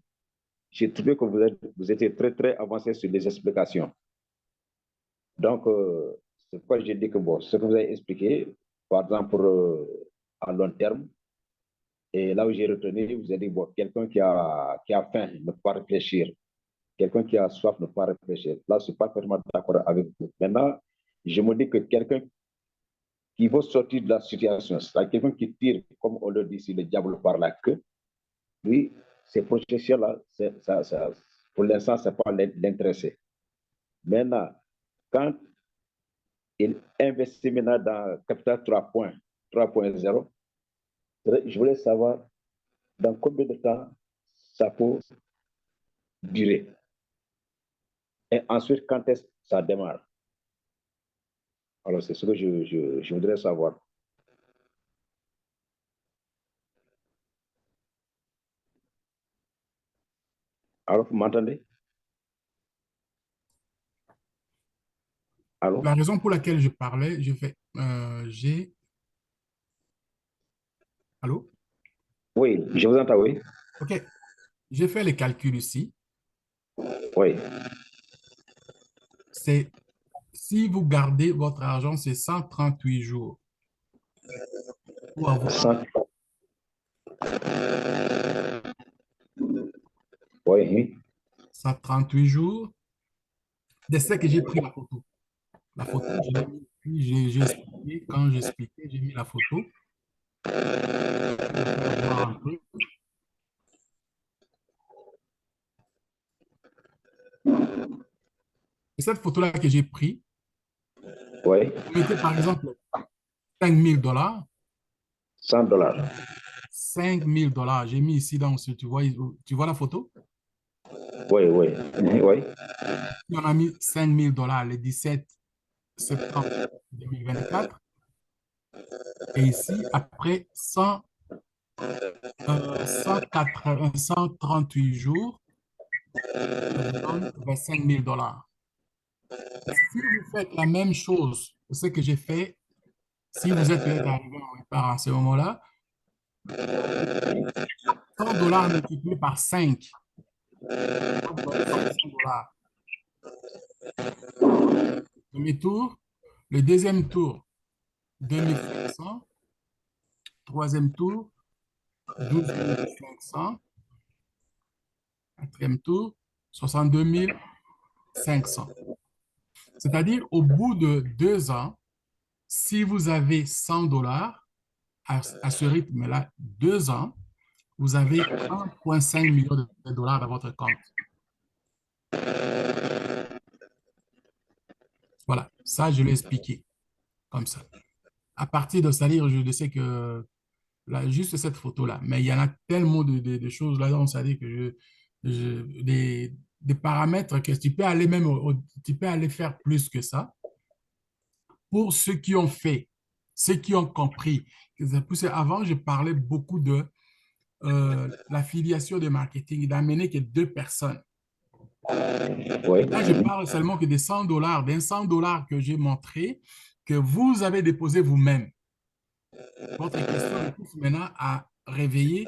J'ai trouvé que vous étiez très, très avancé sur les explications. Donc, c'est pourquoi j'ai dit que bon, ce que vous avez expliqué, par exemple, à long terme, et là où j'ai retenu, vous avez dit, bon, quelqu'un qui a faim ne peut pas réfléchir. Quelqu'un qui a soif ne peut pas réfléchir. Là, je ne suis pas vraiment d'accord avec vous. Maintenant, je me dis que quelqu'un qui veut sortir de la situation, c'est quelqu'un qui tire, comme on le dit, sur le diable par la queue, lui, ces projections-là, pour l'instant, ce n'est pas l'intéressé. Maintenant, quand il investit maintenant dans Capital 3.0, je voulais savoir dans combien de temps ça peut durer. Et ensuite, quand est-ce que ça démarre? Alors, c'est ce que je voudrais savoir. Alors, vous m'entendez? Allô? La raison pour laquelle je parlais, allô? Oui, je vous entends, oui. OK. J'ai fait les calculs ici. Oui. C'est, si vous gardez votre argent, c'est 138 jours pour avoir 100. Oui. 138 jours. Dès que j'ai pris la photo. La photo, je l'ai mis, puis j'ai expliqué, quand j'expliquais, j'ai mis la photo pour vous faire voir un peu. Et cette photo-là que j'ai prise, Oui. vous mettez par exemple 5 000 $, 100 $. 5 000 $. J'ai mis ici dans ce, tu vois la photo? Oui, oui. Oui. Si on a mis 5 000 $ le 17 septembre 2024, et ici, après 138 jours, ça vous donne 25 000 $. Si vous faites la même chose que ce que j'ai fait, si vous êtes peut-être arrivé en retard à ce moment-là, 100 $ multiplié par 5, ça vous donne 500 $. Premier tour, le deuxième tour, 2 500. Troisième tour, 12 500. Quatrième tour, 62 500. C'est-à-dire, au bout de 2 ans, si vous avez 100 $ à ce rythme-là, 2 ans, vous avez 1,5 million de dollars dans votre compte. Voilà, ça, je l'ai expliqué comme ça. À partir de ça, je sais que là, juste cette photo-là, mais il y en a tellement de choses là-dedans, c'est-à-dire que des paramètres que tu peux aller même, tu peux aller faire plus que ça. Pour ceux qui ont fait, ceux qui ont compris. Avant, je parlais beaucoup de l'affiliation de marketing, d'amener que 2 personnes. Oui. Là, je parle seulement que des 100 $, d'un 100 $ que j'ai montré, que vous avez déposé vous-même. Votre question est plus maintenant à réveiller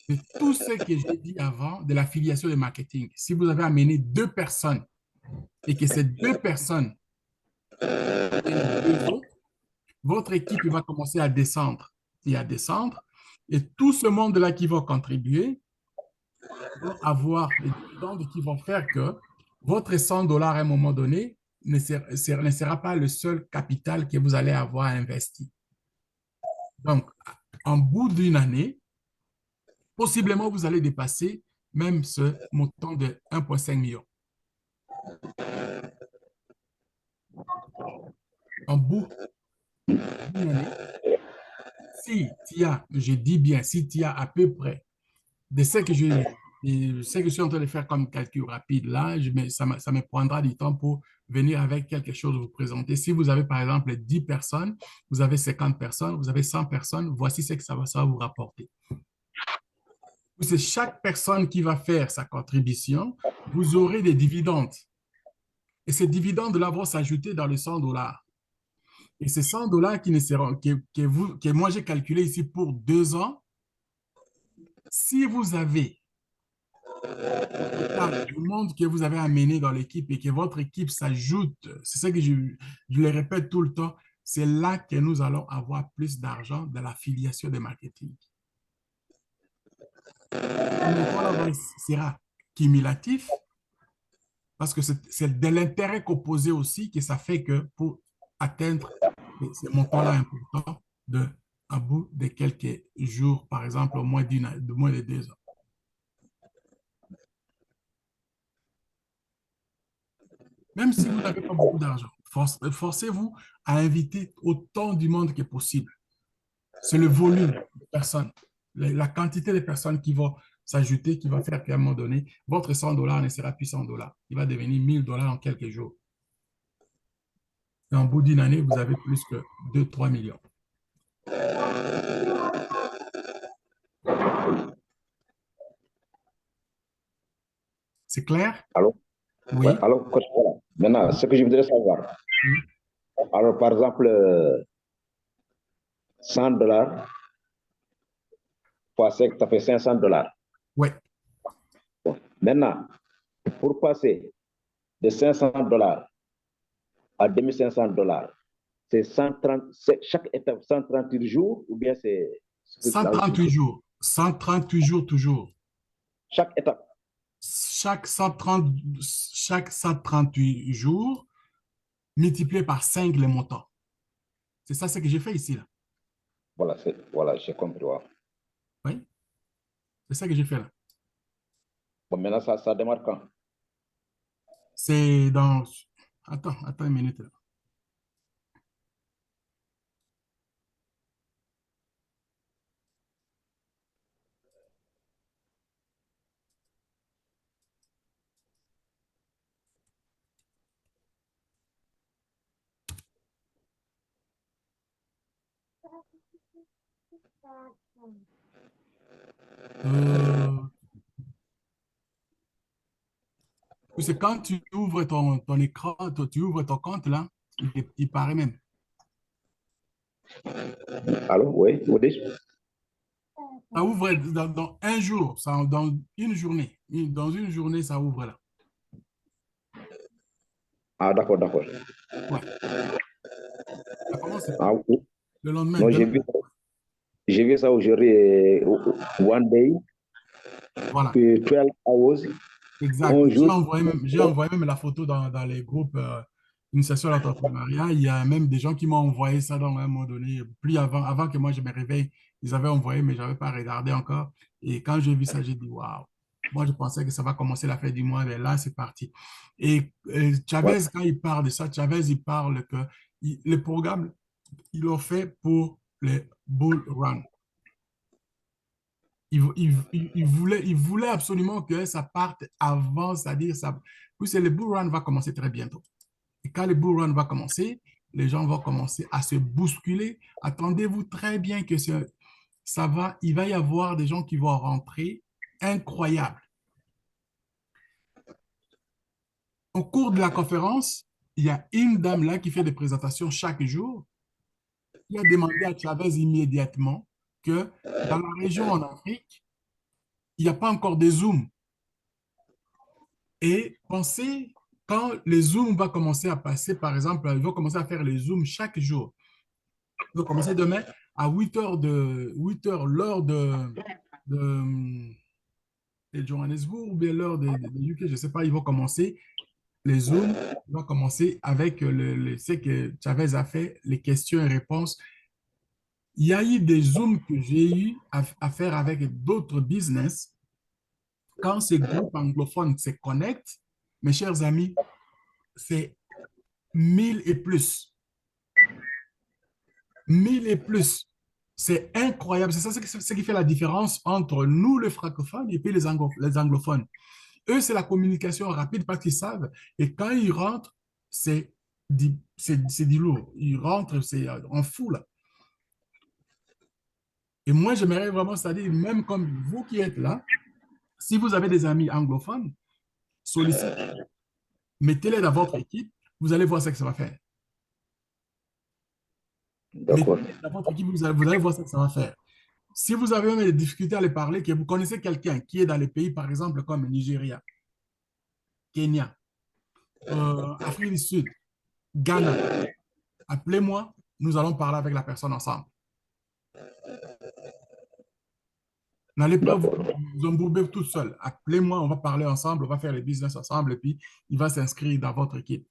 de tout ce que j'ai dit avant de l'affiliation de marketing. Si vous avez amené 2 personnes et que ces 2 personnes amènent 2 autres, votre équipe va commencer à descendre et à descendre. Et tout ce monde-là qui va contribuer vont avoir les dividendes qui vont faire que votre 100 $ à un moment donné ne sera pas le seul capital que vous allez avoir investi. Donc, en bout d'une année, possiblement, vous allez dépasser même ce montant de 1,5 million. En bout d'une année, si tu as, je dis bien, si tu as à peu près de ce que je suis en train de faire comme calcul rapide là, ça me prendra du temps pour venir avec quelque chose vous présenter. Si vous avez par exemple 10 personnes, vous avez 50 personnes, vous avez 100 personnes, voici ce que ça va vous rapporter. C'est chaque personne qui va faire sa contribution, vous aurez des dividendes. Et ces dividendes-là vont s'ajouter dans les 100 $. Et ces 100 $ qui ne seront, que moi j'ai calculé ici pour 2 ans, si vous avez au total du monde que vous avez amené dans l'équipe et que votre équipe s'ajoute, c'est ça que je le répète tout le temps, c'est là que nous allons avoir plus d'argent de l'affiliation de marketing. Ce montant-là sera cumulatif parce que c'est de l'intérêt composé aussi que ça fait que pour atteindre ces montants-là importants à bout de quelques jours, par exemple, au moins de moins de 2 ans. Même si vous n'avez pas beaucoup d'argent, forcez-vous à inviter autant du monde que possible. C'est le volume de personnes, la quantité de personnes qui vont s'ajouter, qui va faire qu'à un moment donné, votre 100 $ ne sera plus 100 $. Il va devenir 1 000 $ en quelques jours. Et en bout d'une année, vous avez plus que 2-3 millions. C'est clair? Alors, ouais, Oui. alors, coach, voilà. Maintenant, ce que je voudrais savoir, Mhm. alors par exemple, 100 $ fois 5, ça fait 500 $. Oui. Maintenant, pour passer de 500 $ à 2500 $, c'est 130, chaque étape 138 jours ou bien c'est plus là aussi? 138 jours. 138 jours toujours. Chaque étape. Chaque 130, chaque 138 jours, multiplié par 5 les montants. C'est ça ce que j'ai fait ici, là. Voilà, j'ai compris. Ouais. Oui, c'est ça que j'ai fait là. Bon, maintenant, ça démarre quand? C'est dans... Attends une minute là. Euh, c'est quand tu ouvres ton écran, tu ouvres ton compte là, il paraît même. Allô, oui, vous dites? Ça ouvre dans un jour, dans une journée. Dans une journée, ça ouvre là. Ah, d'accord, d'accord. Ouais. Ça commence Ah, oui. le lendemain, Non, demain. j'ai vu ça aujourd'hui, one day, Voilà. 12 hours, Exact. 11 jours. J'ai envoyé même la photo dans les groupes Initiation à l'entrepreneuriat. Il y a même des gens qui m'ont envoyé ça dans un moment donné. Plus avant que moi je me réveille, ils avaient envoyé, mais je n'avais pas regardé encore. Et quand j'ai vu ça, j'ai dit, waouh. Moi, je pensais que ça va commencer la fin du mois, mais là, c'est parti. Et Ouais. Chavez, quand il parle de ça, Chavez, il parle que le programme, ils l'ont fait pour les bull run. Il voulait absolument que ça parte avant, c'est-à-dire ça. Puis c'est le bull run va commencer très bientôt. Et quand le bull run va commencer, les gens vont commencer à se bousculer. Attendez-vous très bien que il va y avoir des gens qui vont rentrer incroyables. Au cours de la conférence, il y a une dame là qui fait des présentations chaque jour qui a demandé à Chavez immédiatement que dans la région en Afrique, il n'y a pas encore de Zoom. Et pensez, quand les Zooms vont commencer à passer, par exemple, ils vont commencer à faire les Zooms chaque jour. Ils vont commencer demain à 8 heures l'heure de, de Johannesburg ou bien l'heure de UK, je ne sais pas, ils vont commencer les Zooms, ils vont commencer avec ce que Chavez a fait, les questions et réponses. Il y a eu des Zooms que j'ai eu à faire avec d'autres business. Quand ces groupes anglophones se connectent, mes chers amis, c'est 1000 et plus. 1000 et plus. C'est incroyable. C'est ça ce qui fait la différence entre nous, les francophones, et puis les anglophones. Eux, c'est la communication rapide parce qu'ils savent. Et quand ils rentrent, c'est du lourd. Ils rentrent, c'est en foule. Et moi, j'aimerais vraiment, c'est-à-dire, même comme vous qui êtes là, si vous avez des amis anglophones, sollicitez, mettez-les dans votre équipe, vous allez voir ce que ça va faire. D'accord. Mettez-les dans votre équipe, vous allez voir ce que ça va faire. Si vous avez même des difficultés à les parler, que vous connaissez quelqu'un qui est dans les pays, par exemple, comme Nigeria, Kenya, Afrique du Sud, Ghana, appelez-moi, nous allons parler avec la personne ensemble. N'allez pas D'accord. vous embourber tout seul. Appelez-moi, on va parler ensemble, on va faire les business ensemble et puis il va s'inscrire dans votre équipe.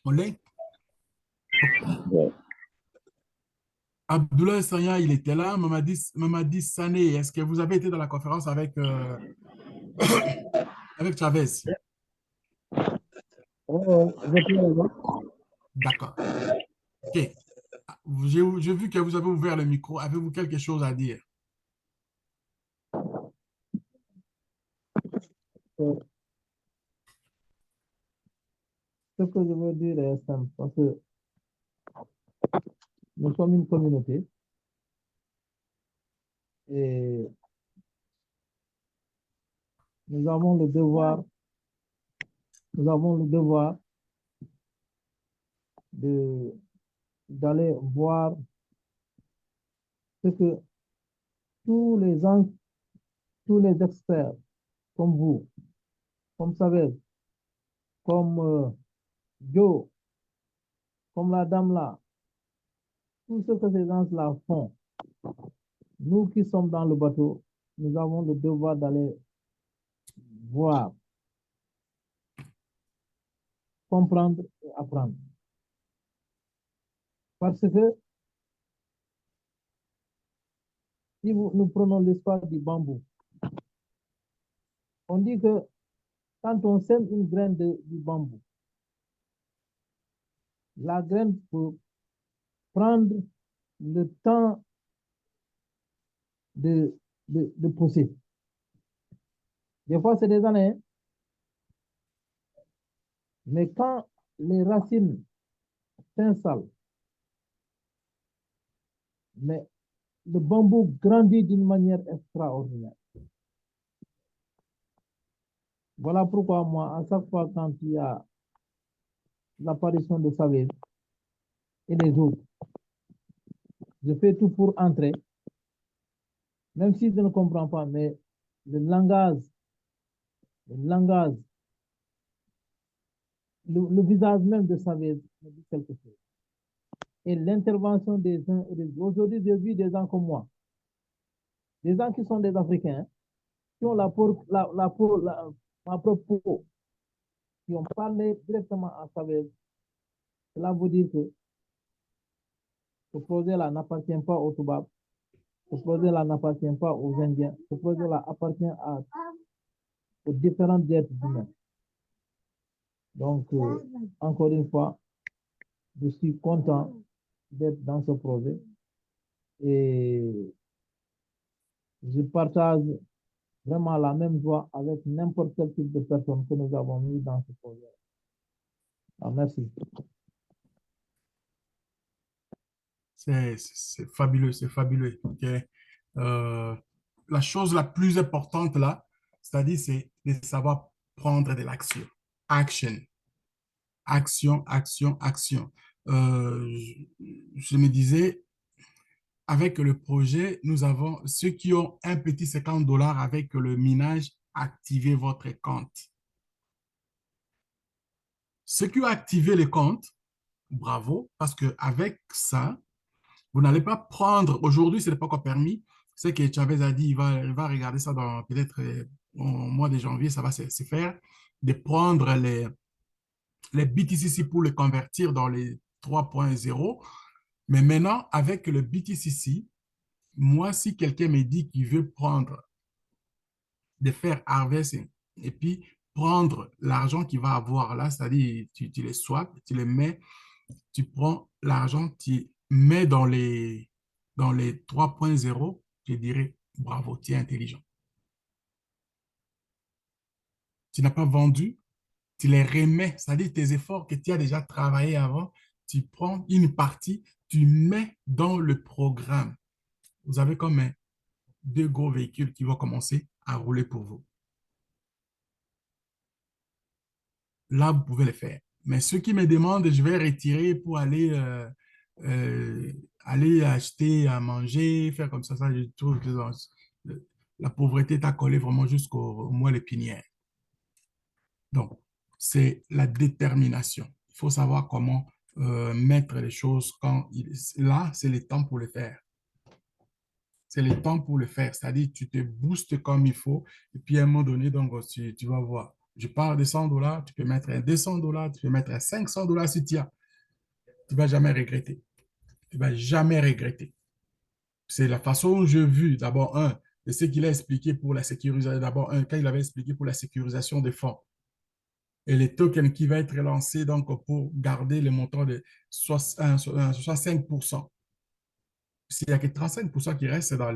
On l'est? OK. Ouais. Abdoulaye Sanya, il était là. Mamadi Sané, est-ce que vous avez été dans la conférence avec Chavez? J'étais là. D'accord. OK. J'ai vu que vous avez ouvert le micro. Avez-vous quelque chose à dire? Euh, Ce que je veux dire est simple, parce que nous sommes une communauté et nous avons le devoir, nous avons le devoir de, d'aller voir ce que tous les gens, tous les experts comme vous, comme Savez, comme Joe, comme la dame là, tout ce que ces gens-là font, nous qui sommes dans le bateau, nous avons le devoir d'aller voir, comprendre et apprendre. Parce que si nous prenons l'espoir du bambou, on dit que quand on sème une graine du bambou, la graine peut prendre le temps de pousser. Des fois, c'est des années, hein. Mais quand les racines s'installent, mais le bambou grandit d'une manière extraordinaire. Voilà pourquoi moi, à chaque fois quand il y a l'apparition de Savez et les autres, je fais tout pour entrer, même si je ne comprends pas, mais le langage, le visage même de Savez me dit quelque chose. Et l'intervention des uns et des autres. Aujourd'hui, j'ai vu des gens comme moi, des gens qui sont des Africains, hein, qui ont la propre peau, qui ont parlé directement à Savez. Cela veut dire que ce projet-là n'appartient pas aux Toubabs, ce projet-là n'appartient pas aux Indiens, ce projet-là appartient aux différents êtres humains. Donc, encore une fois, je suis content d'être dans ce projet et je partage vraiment la même joie avec n'importe quel type de personne que nous avons mis dans ce projet. Alors, merci. C'est fabuleux, c'est fabuleux. Ok. Euh, la chose la plus importante là, c'est-à-dire, c'est de savoir prendre de l'action. Action. Action, action, action. Je me disais, avec le projet, nous avons ceux qui ont un petit 50 dollars avec le minage, activez votre compte. Ceux qui ont activé le compte, bravo, parce qu'avec ça, vous n'allez pas prendre, aujourd'hui, ce n'est pas encore permis. C'est que Chavez a dit, il va regarder ça dans peut-être au mois de janvier, ça va se faire, de prendre les BTCC pour les convertir dans les 3.0. Mais maintenant, avec le BTCC, moi, si quelqu'un me dit qu'il veut prendre, de faire harvest et puis prendre l'argent qu'il va avoir là, c'est-à-dire tu les swaps, tu les mets, tu prends l'argent, tu mets dans les 3.0, je dirais bravo, tu es intelligent. Tu n'as pas vendu, tu les remets, c'est-à-dire tes efforts que tu as déjà travaillé avant, tu prends une partie, tu mets dans le programme. Vous avez comme deux gros véhicules qui vont commencer à rouler pour vous. Là, vous pouvez le faire. Mais ceux qui me demandent, je vais retirer pour euh, aller acheter à manger, faire comme ça je trouve que la pauvreté t'a collé vraiment jusqu'au moelle épinière. Donc, c'est la détermination. Il faut savoir comment mettre les choses là, c'est le temps pour le faire. C'est le temps pour le faire. C'est-à-dire, tu te boostes comme il faut. Et puis, à un moment donné, donc, tu vas voir. Je parle de 100 dollars, tu peux mettre un 200 dollars, tu peux mettre un 500 dollars si tu as. Tu ne vas jamais regretter. Tu ne vas jamais regretter. C'est la façon dont j'ai vu, d'abord, de ce qu'il a expliqué pour la sécurisation. D'abord, quand il avait expliqué pour la sécurisation des fonds. Et les tokens qui va être lancé donc, pour garder le montant de 65%. S'il n'y a que 35% qui reste dans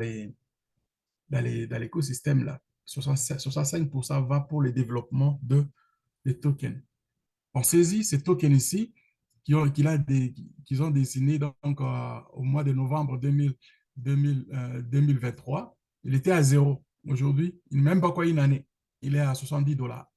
l'écosystème là. 65% va pour le développement des tokens. Pensez-y, ces tokens ici, qu'ils ont dessinés donc, au mois de novembre 2023, il était à zéro. Aujourd'hui, il n'est même pas quoi une année. Il est à 70 dollars.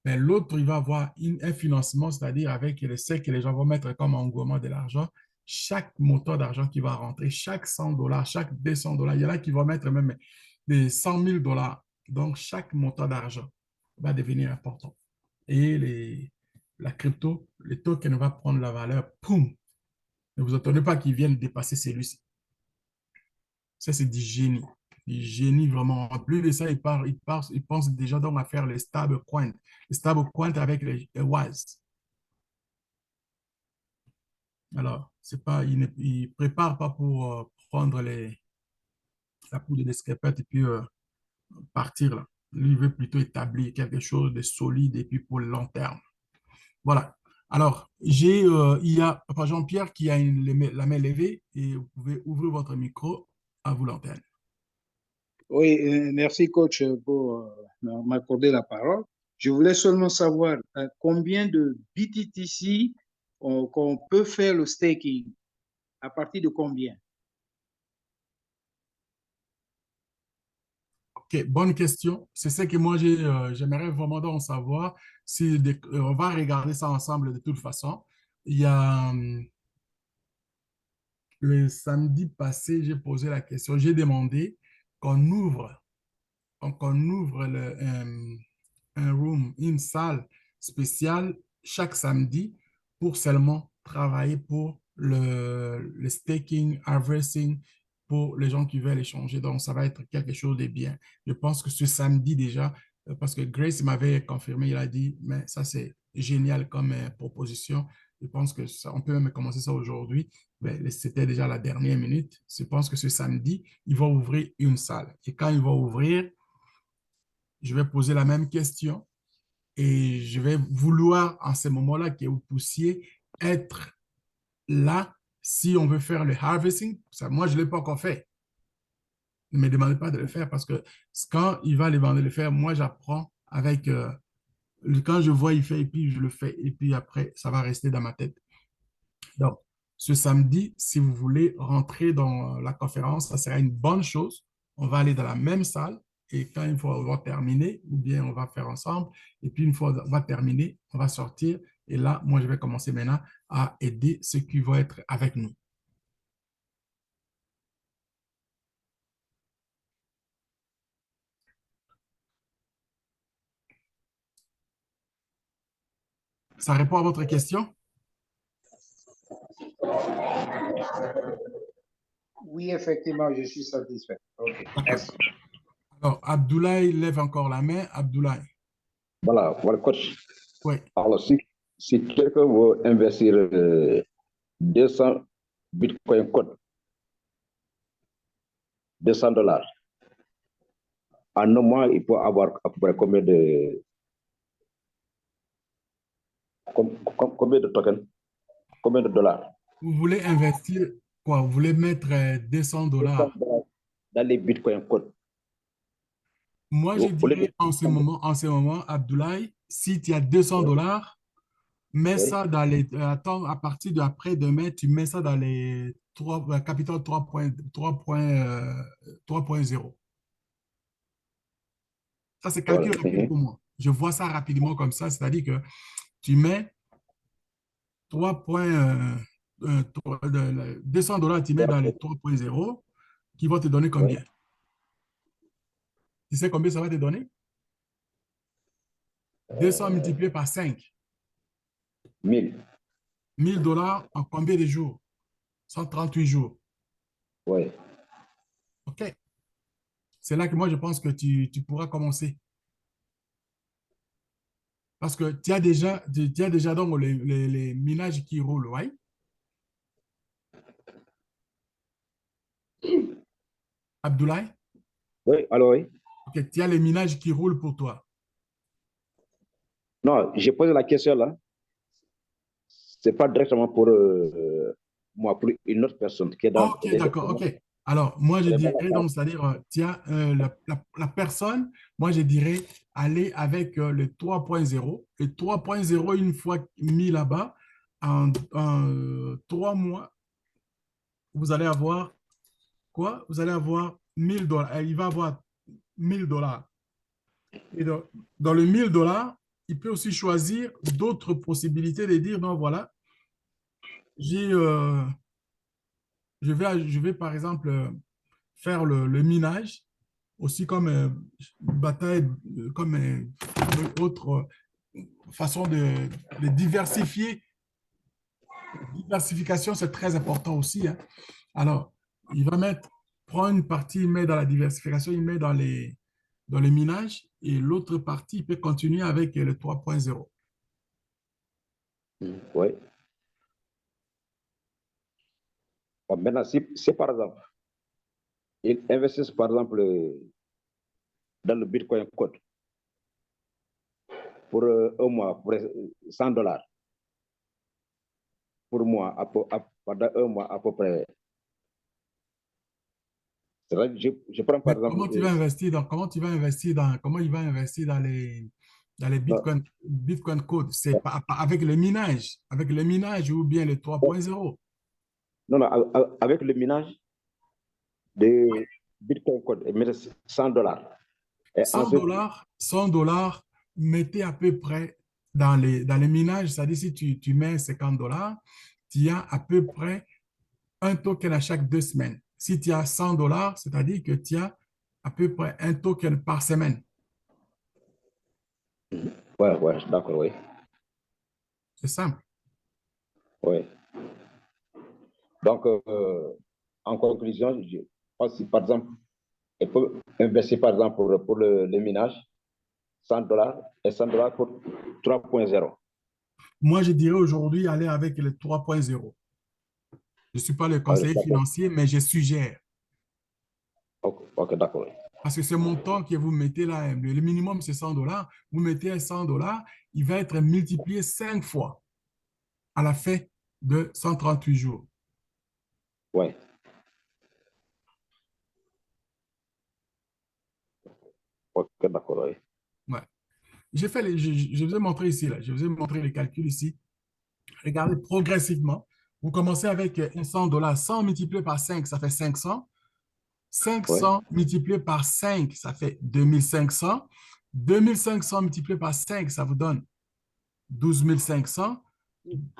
Mais l'autre, il va avoir un financement, c'est-à-dire avec le sec que les gens vont mettre comme engouement de l'argent. Chaque montant d'argent qui va rentrer, chaque 100 dollars, chaque 200 dollars, il y en a qui vont mettre même des 100 000 dollars. Donc, chaque montant d'argent va devenir important. Et la crypto, le token va prendre la valeur, poum! Ne vous attendez pas qu'ils viennent dépasser celui-ci. Ça, c'est du génie. Du génie vraiment. En plus de ça, il pense déjà donc à faire les stablecoins. Les stablecoins avec les WAS. Alors, c'est pas, il ne prépare pas pour prendre la poudre d'escapette et puis partir là. Lui, il veut plutôt établir quelque chose de solide et puis pour le long terme. Voilà. Alors, il y a Papa Jean-Pierre qui a la main levée et vous pouvez ouvrir votre micro à vous l'antenne. Oui, merci coach pour m'accorder la parole. Je voulais seulement savoir combien de BTTC qu'on peut faire le staking, à partir de combien? OK, bonne question. C'est ça que moi, j'aimerais vraiment donc savoir. Si on va regarder ça ensemble de toute façon. Il y a le samedi passé, j'ai posé la question. J'ai demandé qu'on ouvre, qu'on ouvre un room, une salle spéciale chaque samedi pour seulement travailler pour le staking, harvesting, pour les gens qui veulent échanger. Donc, ça va être quelque chose de bien. Je pense que ce samedi déjà, parce que Grace m'avait confirmé, il a dit, mais ça, c'est génial comme proposition. Je pense que on peut même commencer ça aujourd'hui. Mais c'était déjà la dernière minute. Je pense que ce samedi, ils vont ouvrir une salle. Et quand ils vont ouvrir, je vais poser la même question et je vais vouloir en ce moment-là que vous puissiez être là si on veut faire le harvesting. Ça, moi, je ne l'ai pas encore fait. Ne me demandez pas de le faire parce que quand il va demander de le faire, moi, j'apprends avec... quand je vois, il fait et puis je le fais. Et puis après, ça va rester dans ma tête. Donc, ce samedi, si vous voulez rentrer dans la conférence, ça sera une bonne chose. On va aller dans la même salle et quand une fois on va terminer, ou bien on va faire ensemble, et puis une fois on va terminer, on va sortir. Et là, moi, je vais commencer maintenant à aider ceux qui vont être avec nous. Ça répond à votre question? Oui, effectivement, je suis satisfait. OK, merci. Alors, Abdoulaye lève encore la main. Abdoulaye. Voilà, voilà, coach. Oui. Alors, si quelqu'un veut investir 200 Bitcoin code, 200 dollars, en un mois, il peut avoir à peu près combien de tokens, combien de dollars? Vous voulez investir quoi? Vous voulez mettre 200 dollars. Dans les Bitcoin code. Moi, je dirais en ce moment, Abdoulaye, si tu as 200 dollars, mets ça dans les... attends, à partir d'après-demain, tu mets ça dans les Capital 3.0. Ça, c'est calcul rapide pour moi. Je vois ça rapidement comme ça, c'est-à-dire que tu mets 200 dollars, tu mets dans les 3.0 qui vont te donner combien? Tu sais combien ça va te donner? 200 multiplié par 5. 1000. 1000 dollars en combien de jours? 138 jours. Oui. OK. C'est là que moi, je pense que tu pourras commencer. Parce que tu as déjà donc les minages qui roulent, oui? Abdoulaye? Oui, alors oui. OK, tu as les minages qui roulent pour toi. Non, j'ai posé la question là. Ce n'est pas directement pour moi, pour une autre personne qui est dans... OK, d'accord, OK. Alors, moi, je dirais donc, c'est-à-dire, tiens, la personne, moi, je dirais aller avec le 3.0. Le 3.0, une fois mis là-bas, en 3 mois, vous allez avoir quoi? Vous allez avoir 1000 dollars. Il va avoir 1000 dollars. Et dans le 1000 dollars, il peut aussi choisir d'autres possibilités de dire, non, voilà, j'ai, je vais par exemple faire le minage, aussi comme bataille, comme autre façon de diversifier. Diversification, c'est très important aussi, hein. Alors, il va mettre, prend une partie, il met dans la diversification, il met dans les minages, et l'autre partie, il peut continuer avec le 3.0. Oui. Bon, maintenant, si par exemple, ils investissent par exemple dans le Bitcoin Code pour un mois, pour $100 pour moi, pendant un mois à peu près. C'est vrai que je prends par Mais exemple. comment il va investir dans les Bitcoin Code? C'est pas avec le minage, ou bien le 3.0. Non, non, avec le minage de Bitcoin Code, et mettre $100. Et 100 ensuite, dollars, 100 dollars, mettez à peu près dans les minages, c'est-à-dire si tu mets 50 dollars, tu as à peu près un token à chaque 2 semaines. Si tu as 100 dollars, c'est-à-dire que tu as à peu près un token par semaine. ouais, ouais, d'accord, oui. C'est simple. Oui. Donc, en conclusion, je pense que, par exemple, il peut investir, par exemple, pour le minage, $100 et $100 pour 3.0. Moi, je dirais aujourd'hui aller avec le 3.0. Je ne suis pas le conseiller D'accord. financier, mais je suggère. Ok, d'accord. Parce que ce montant que vous mettez là, le minimum, c'est 100 dollars. Vous mettez 100 dollars, il va être multiplié 5 fois à la fin de 138 jours. Oui. Ok, d'accord, oui. Ouais. Je vous ai montré ici, là. Je vous ai montré les calculs ici. Regardez progressivement. Vous commencez avec un 100 dollars. 100 multiplié par 5, ça fait 500. Oui. 500 multiplié par 5, ça fait 2500. 2500 multiplié par 5, ça vous donne 12 500.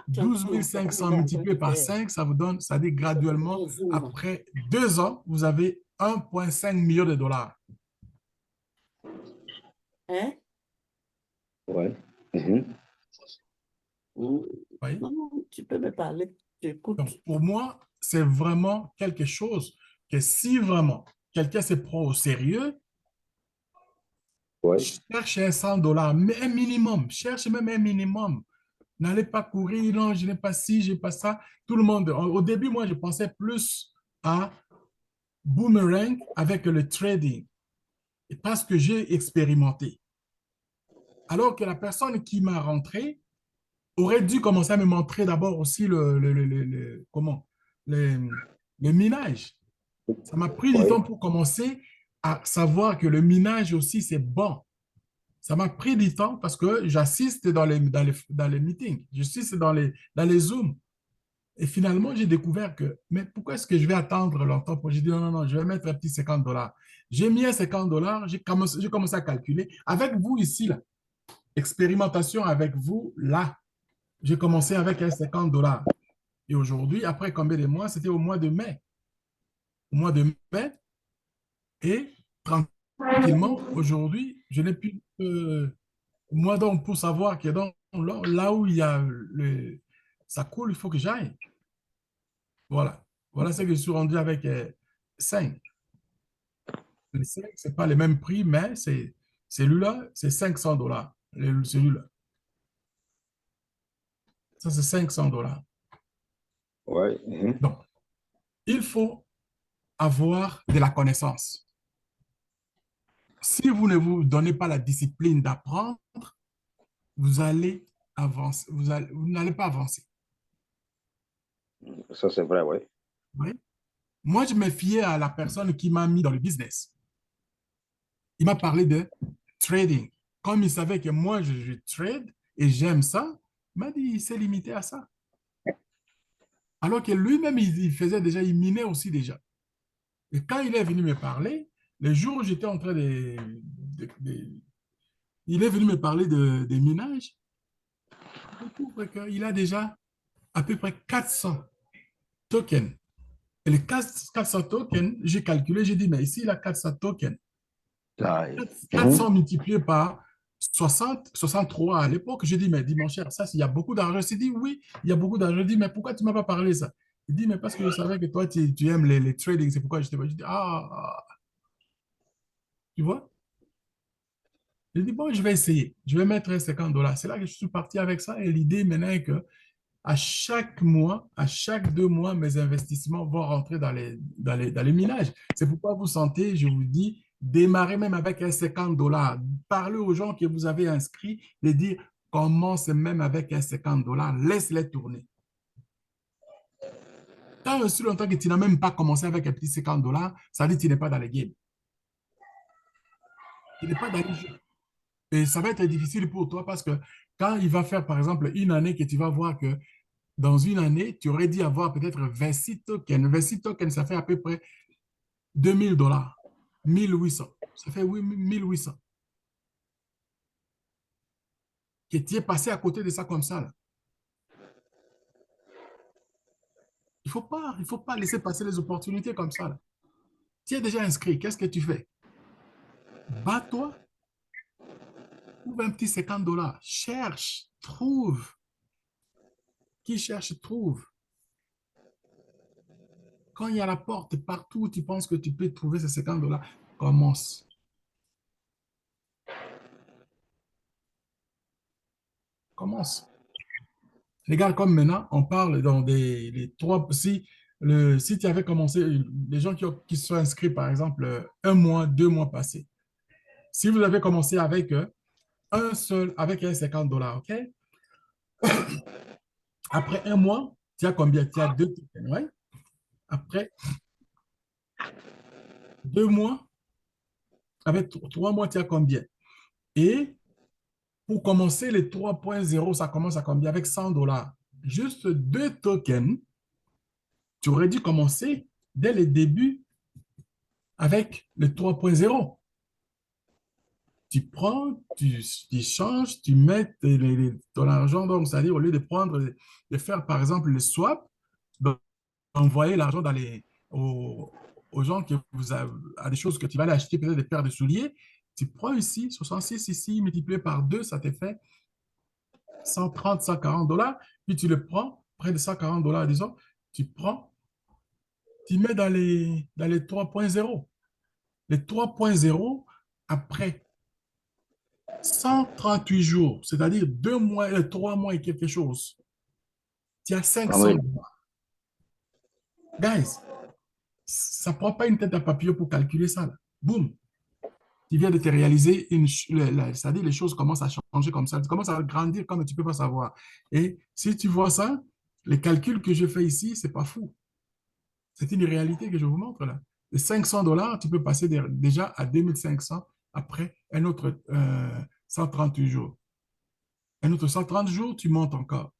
12 500 multiplié par 5, ça vous donne, ça dit graduellement, après 2 ans, vous avez 1,5 million de dollars. Hein? Oui. Mhm. Oui. Non, tu peux me parler, j'écoute. Donc, pour moi, c'est vraiment quelque chose que si vraiment quelqu'un se prend au sérieux, Oui. cherche un 100 dollars, mais un minimum, cherche même un minimum. N'allez pas courir, non, je n'ai pas ci, je n'ai pas ça. Tout le monde, au début, moi, je pensais plus à boomerang avec le trading, parce que j'ai expérimenté. Alors que la personne qui m'a rentré aurait dû commencer à me montrer d'abord aussi comment, le minage. Ça m'a pris du Oui. temps pour commencer à savoir que le minage aussi, c'est bon. Ça m'a pris du temps parce que j'assiste dans les meetings, j'assiste dans les Zooms. Et finalement, j'ai découvert que, mais pourquoi est-ce que je vais attendre longtemps pour... J'ai dit non, non, non, je vais mettre un petit 50 dollars. J'ai mis un 50 dollars, j'ai commencé à calculer. Avec vous ici, là, expérimentation avec vous, là, j'ai commencé avec un 50 dollars. Et aujourd'hui, après combien de mois? C'était au mois de mai. Au mois de mai, et tranquillement, aujourd'hui, je n'ai plus... moi, donc, pour savoir que là où il y a ça coule, il faut que j'aille. Voilà. Voilà ce que je suis rendu avec 5. Le 5, ce n'est pas le même prix, mais celui-là, c'est 500 dollars. Celui-là. Ça, c'est 500 dollars. Oui. Mhm. Donc, il faut avoir de la connaissance. Si vous ne vous donnez pas la discipline d'apprendre, vous allez avancer. Vous n'allez pas avancer. Ça, c'est vrai, oui. Oui. Moi, je me fiais à la personne qui m'a mis dans le business. Il m'a parlé de trading. Comme il savait que moi, je trade et j'aime ça, il m'a dit, il s'est limité à ça. Alors que lui-même, il faisait déjà, il minait aussi déjà. Et quand il est venu me parler, le jour où j'étais en train il est venu me parler des minages. Je découvre qu'il a déjà à peu près 400 tokens. Et les 400 tokens, j'ai calculé, j'ai dit, mais ici, il a 400 tokens. Mhm. 400 multiplié par 60, 63 à l'époque. J'ai dit, mais dis mon cher, ça, il y a beaucoup d'argent. Il s'est dit, oui, il y a beaucoup d'argent. Je dis, mais pourquoi tu ne m'as pas parlé de ça? Il dit, mais parce que je savais que toi, tu aimes les trading, c'est pourquoi je t'ai pas. Je dis, tu vois? J'ai dit, bon, je vais essayer. Je vais mettre $50. C'est là que je suis parti avec ça. Et l'idée maintenant est que à chaque mois, à chaque 2 mois, mes investissements vont rentrer dans les minages. C'est pourquoi vous sentez, je vous dis, démarrer même avec un $50. Parlez aux gens que vous avez inscrits, de dire, commence même avec un $50, laisse-les tourner. Tant aussi longtemps que tu n'as même pas commencé avec un petit $50, ça veut dire que tu n'es pas dans les games. Tu n'es pas dans les jeux. Et ça va être difficile pour toi parce que quand il va faire, par exemple, une année que tu vas voir que dans une année, tu aurais dû avoir peut-être 26 tokens. 26 tokens, ça fait à peu près $2000, 1800. Ça fait oui, 1800. Que tu es passé à côté de ça comme ça, là. Il faut pas laisser passer les opportunités comme ça, là. Tu es déjà inscrit, qu'est-ce que tu fais? Bats-toi, trouve un petit $50. Cherche, trouve. Qui cherche, trouve. Quand il y a la porte partout où tu penses que tu peux trouver ces $50, commence. Commence. Regarde comme maintenant, on parle dans les trois. Si tu avais commencé, les gens qui se sont inscrits, par exemple, 1 mois, 2 mois passés, si vous avez commencé avec avec un $50, OK? Après 1 mois, tu as combien? Tu as 2 tokens, ouais? Après 2 mois, avec 3 mois, tu as combien? Et pour commencer les 3.0, ça commence à combien? Avec $100. Juste 2 tokens, tu aurais dû commencer dès le début avec le 3.0. Tu prends, tu changes, tu mets ton argent, donc c'est-à-dire au lieu de faire par exemple le swap, d'envoyer l'argent aux gens que vous avez, à des choses que tu vas aller acheter, peut-être des paires de souliers, tu prends ici, 66 ici, multiplié par 2, ça te fait 130, $140, puis tu le prends, près de $140, disons, tu prends, tu mets dans les 3.0. Les 3.0, après 138 jours, c'est-à-dire 2 mois, 3 mois et quelque chose, tu as Ah oui. $500. Guys, ça ne prend pas une tête à papillon pour calculer ça, là. Boum, tu viens de te réaliser, c'est-à-dire les choses commencent à changer comme ça, tu commences à grandir comme tu ne peux pas savoir. Et si tu vois ça, les calculs que je fais ici, ce n'est pas fou. C'est une réalité que je vous montre là. De $500, tu peux passer déjà à 2500 après un autre 138 jours. Un autre 130 jours, tu montes encore.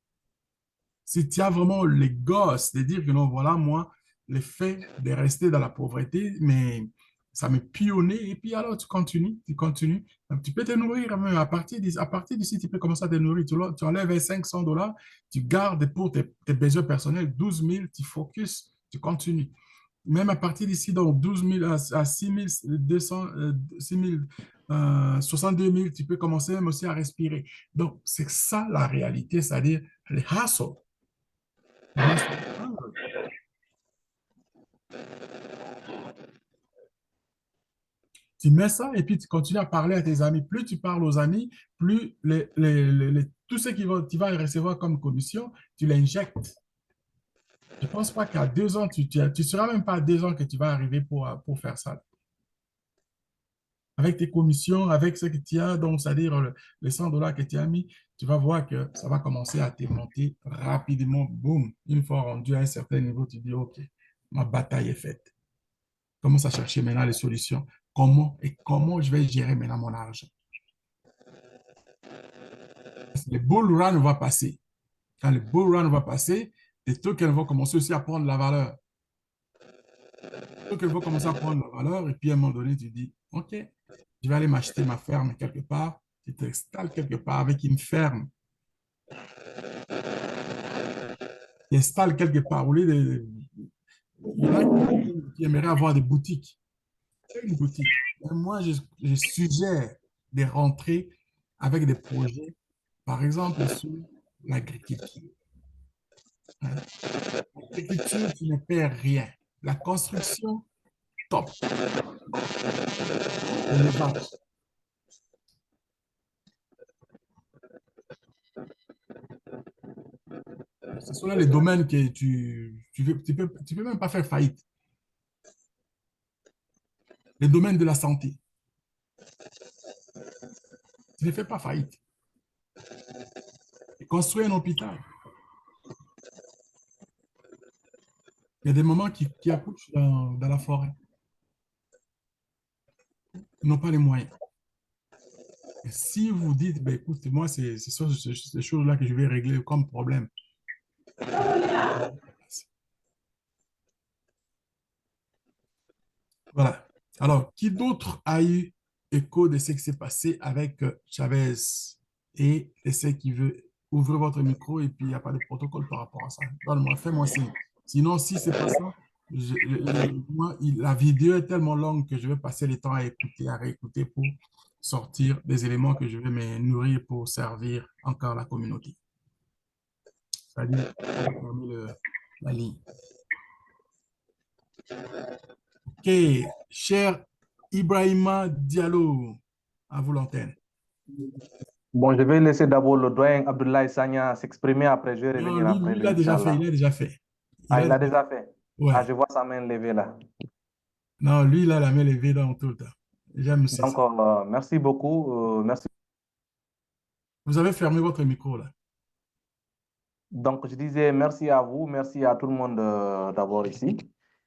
Si tu as vraiment les gosses de dire que non, voilà, moi, le fait de rester dans la pauvreté, mais ça me pionné, et puis alors tu continues, tu continues. Donc, tu peux te nourrir, mais à partir d'ici, tu peux commencer à te nourrir. Tu enlèves $500, tu gardes pour tes besoins personnels 12 000, tu focus, tu continues. Même à partir d'ici, donc 12 000 à 6 200, 6 000, 62 000, tu peux commencer même aussi à respirer. Donc, c'est ça la réalité, c'est-à-dire le hustle. Tu mets ça et puis tu continues à parler à tes amis. Plus tu parles aux amis, plus tout ce tu vas recevoir comme commission, tu l'injectes. Je ne pense pas qu'à 2 ans, tu ne seras même pas à 2 ans que tu vas arriver pour faire ça. Avec tes commissions, avec ce que tu as, donc c'est-à-dire les $100 que tu as mis, tu vas voir que ça va commencer à te monter rapidement. Boum! Une fois rendu à un certain niveau, tu dis, OK, ma bataille est faite. Commence à chercher maintenant les solutions. Comment je vais gérer maintenant mon argent? Le bull run va passer. Quand le bull run va passer, les tokens vont commencer aussi à prendre la valeur. Les tokens vont commencer à prendre la valeur et puis à un moment donné, tu dis, OK, je vais aller m'acheter ma ferme quelque part tu t'installes quelque part avec une ferme, tu installes quelque part. Au lieu de, il y en a qui aimeraient avoir des boutiques. Une boutique. Et moi, je suggère de rentrer avec des projets, par exemple, sur l'agriculture. Hein. L'agriculture, tu ne perds rien. La construction, top. L'élevage. Ce sont là les domaines que tu peux même pas faire faillite. Les domaines de la santé, tu ne fais pas faillite. Et construire un hôpital, il y a des moments qui accouchent dans la forêt. Ils n'ont pas les moyens. Et si vous dites, ben, écoute, moi, c'est ces choses-là que je vais régler comme problème. Voilà. Alors, qui d'autre a eu écho de ce qui s'est passé avec Chavez et essaie qui veut ouvrir votre micro et puis il n'y a pas de protocole par rapport à ça. Donne-moi, fais-moi signe. Sinon, si c'est pas ça, moi, la vidéo est tellement longue que je vais passer le temps à écouter, à réécouter pour sortir des éléments que je vais me nourrir pour servir encore la communauté. C'est-à-dire, la ligne. Ok, cher Ibrahima Diallo, à vous l'antenne. Bon, je vais laisser d'abord le doyen Abdoulaye Sagna s'exprimer, après je vais Non, revenir après lui, il lui, a déjà fait, Inch'Allah. il a déjà fait. Ah, il a déjà fait. Ah, Ouais. je vois sa main levée là. Non, lui, il a la main levée dans tout le temps. J'aime ça. Donc, merci beaucoup. Merci. Vous avez fermé votre micro, là. Donc, je disais merci à vous, merci à tout le monde d'abord ici.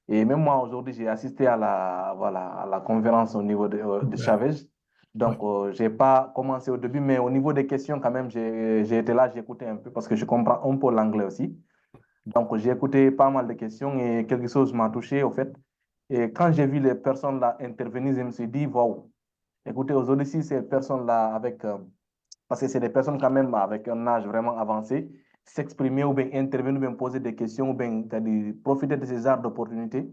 Et même moi, aujourd'hui, j'ai assisté à voilà, à la conférence au niveau de Super. Chavez. Ouais. Donc, je n'ai pas commencé au début, mais au niveau des questions, quand même, j'ai été là, j'ai écouté un peu parce que je comprends un peu l'anglais aussi. Donc, j'ai écouté pas mal de questions et quelque chose m'a touché, au fait. Et quand j'ai vu les personnes là intervenir, je me suis dit, wow, écoutez, aujourd'hui, si ces personnes-là, parce que c'est des personnes quand même avec un âge vraiment avancé, s'exprimer ou bien intervenir ou bien poser des questions ou bien c'est-à-dire profiter de ces genres d'opportunités.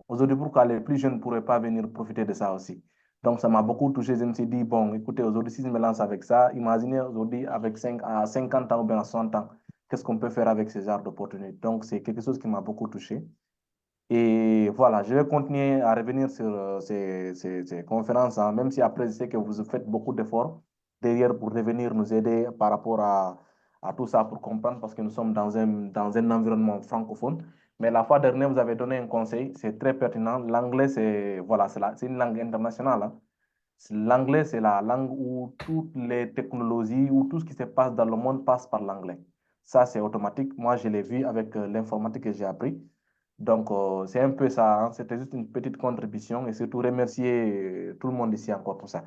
Aujourd'hui, pourquoi les plus jeunes ne pourraient pas venir profiter de ça aussi? Donc, ça m'a beaucoup touché. Je me suis dit, bon, écoutez, aujourd'hui, si je me lance avec ça, imaginez aujourd'hui avec 50 ans ou bien à 60 ans, qu'est-ce qu'on peut faire avec ces genres d'opportunités? Donc, c'est quelque chose qui m'a beaucoup touché. Et voilà, je vais continuer à revenir sur ces conférences, hein, même si après, je sais que vous faites beaucoup d'efforts derrière pour revenir nous aider par rapport à tout ça pour comprendre, parce que nous sommes dans un environnement francophone. Mais la fois dernière, vous avez donné un conseil, c'est très pertinent. L'anglais, c'est voilà, c'est une langue internationale. Hein. L'anglais, c'est la langue où toutes les technologies, où tout ce qui se passe dans le monde passe par l'anglais. Ça, c'est automatique. Moi, je l'ai vu avec l'informatique que j'ai appris. Donc, c'est un peu ça. Hein. C'était juste une petite contribution et surtout remercier tout le monde ici encore pour ça.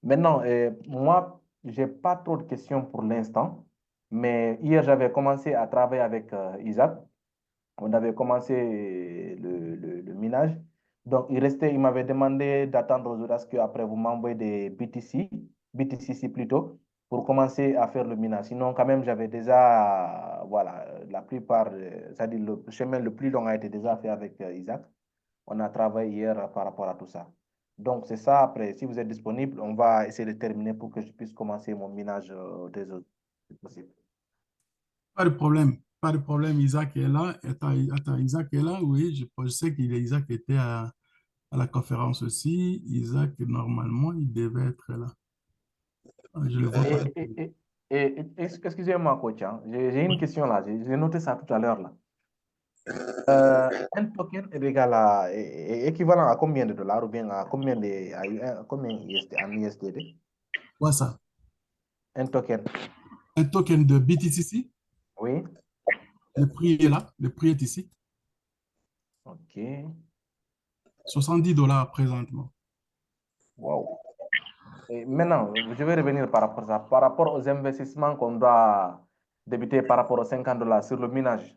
Maintenant, moi, je n'ai pas trop de questions pour l'instant, mais hier, j'avais commencé à travailler avec Isaac. On avait commencé le minage. Donc, il m'avait demandé d'attendre aujourd'hui à ce qu'après vous m'envoyez des BTCC plutôt, pour commencer à faire le minage. Sinon, quand même, j'avais déjà, voilà, la plupart, c'est-à-dire le chemin le plus long a été déjà fait avec Isaac. On a travaillé hier par rapport à tout ça. Donc, c'est ça. Après, si vous êtes disponible, on va essayer de terminer pour que je puisse commencer mon minage des autres. C'est possible. Pas de problème. Pas de problème. Isaac est là. Attends, Isaac est là. Oui, je sais qu'il Isaac était à la conférence aussi. Isaac, normalement, il devait être là. Ah, je le vois pas. Excusez-moi, coach, hein. J'ai une question là. J'ai noté ça tout à l'heure là. Un token est égal à, est équivalent à combien de dollars ou bien à combien à combien en USDT? Quoi ça? Un token. Un token de BTCC. Oui. Le prix est là. Le prix est ici. OK. 70 $ présentement. Wow. Et maintenant, je vais revenir par rapport à ça. Par rapport aux investissements qu'on doit débuter par rapport aux 50 $ sur le minage.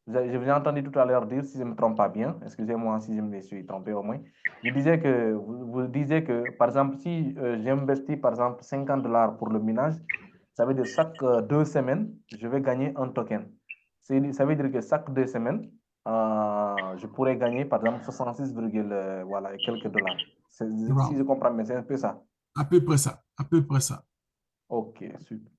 Je vous ai entendu tout à l'heure dire, si je ne me trompe pas bien, excusez-moi si je me suis trompé au moins, vous disiez que, par exemple, si j'investis, par exemple, $50 pour le minage, ça veut dire chaque 2 semaines, je vais gagner un token. Ça veut dire que chaque 2 semaines, je pourrais gagner, par exemple, 66, voilà, et quelques dollars. Si je comprends bien, c'est un peu ça. À peu près ça, à peu près ça. OK, super.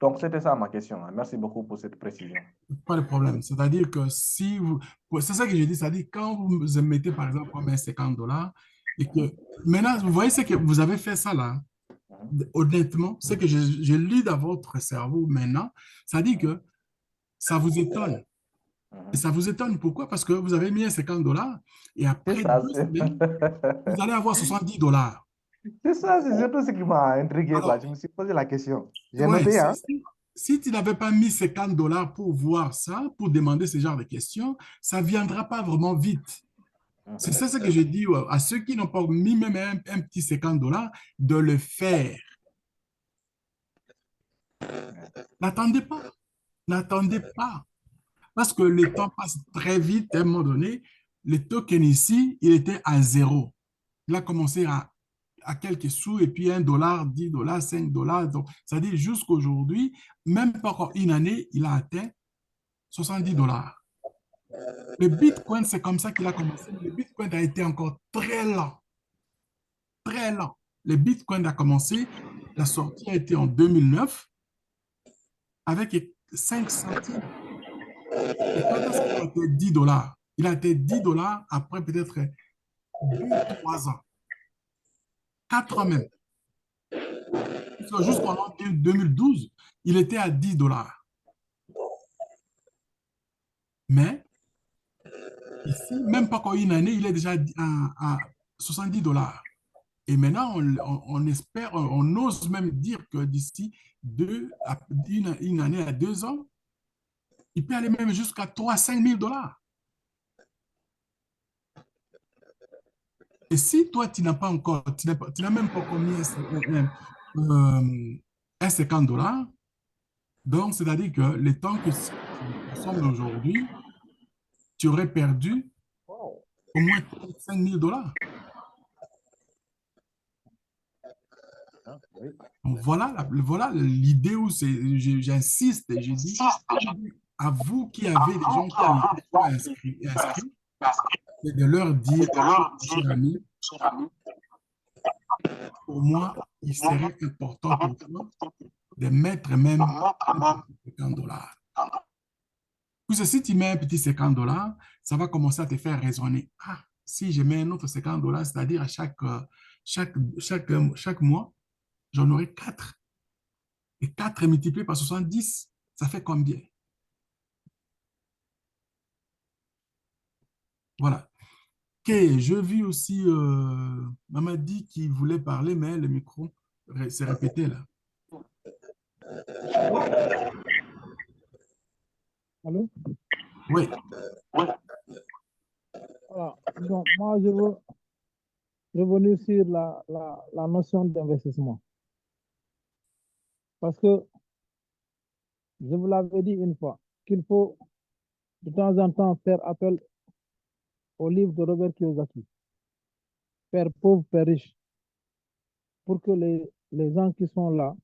Donc, c'était ça ma question. Merci beaucoup pour cette précision. Pas de problème. C'est-à-dire que si vous... C'est ça que j'ai dit, c'est-à-dire quand vous mettez par exemple comme un $50 et que maintenant, vous voyez ce que vous avez fait ça là, honnêtement, ce que je lis dans votre cerveau maintenant, ça dit que ça vous étonne. Et ça vous étonne pourquoi? Parce que vous avez mis un $50 et C'est après ça, 2 semaines, vous allez avoir $70. c'est ça, c'est surtout ce qui m'a intrigué, quoi. Alors, Je me suis posé la question. J'ai ouais, noté, hein? si tu n'avais pas mis $50 pour voir ça, pour demander ce genre de questions, ça ne viendra pas vraiment vite. C'est ça ce que je dis à ceux qui n'ont pas mis même un petit $50 de le faire. N'attendez pas. N'attendez pas. Parce que le temps passe très vite. À un moment donné, le token ici, il était à 0. Il a commencé à quelques sous et puis $1, $10, $5. Donc, c'est-à-dire jusqu'aujourd'hui, même pas encore une année, il a atteint $70. Le Bitcoin, c'est comme ça qu'il a commencé. Le Bitcoin a été encore très lent, très lent. Le Bitcoin a commencé, la sortie a été en 2009 avec 5 centimes. Et quand est-ce qu'il a été $10? Il a été $10 après peut-être 2, 3 ans, 4 ans même. Jusqu'en 2012, il était à $10. Mais ici, même pas encore une année, il est déjà à $70. Et maintenant, on espère, on ose même dire que d'ici une année à 2 ans, il peut aller même jusqu'à 3 5 000 dollars. Et si toi, tu n'as pas encore, tu n'as même pas commis un $50, donc c'est-à-dire que le temps que tu consommes aujourd'hui, tu aurais perdu Wow. au moins 5 000 dollars. Ah, oui. Donc voilà l'idée où j'insiste et je dis à vous qui avez des gens qui n'ont pas inscrit, c'est de leur dire, cher ami, pour moi, il serait important pour toi de mettre même un petit $50. Puis si tu mets un petit $50, ça va commencer à te faire raisonner. Ah, si je mets un autre $50, c'est-à-dire à chaque mois, j'en aurai 4. Et 4 multiplié par 70, ça fait combien? Voilà. Ok, je vis aussi Mamadi qui voulait parler, mais le micro s'est répété là. Allô? Oui, Voilà. Donc, moi, je veux revenir sur la notion d'investissement. Parce que je vous l'avais dit une fois, qu'il faut de temps en temps faire appel au livre de Robert Kiyosaki, Père pauvre, Père riche, pour que les gens qui sont là,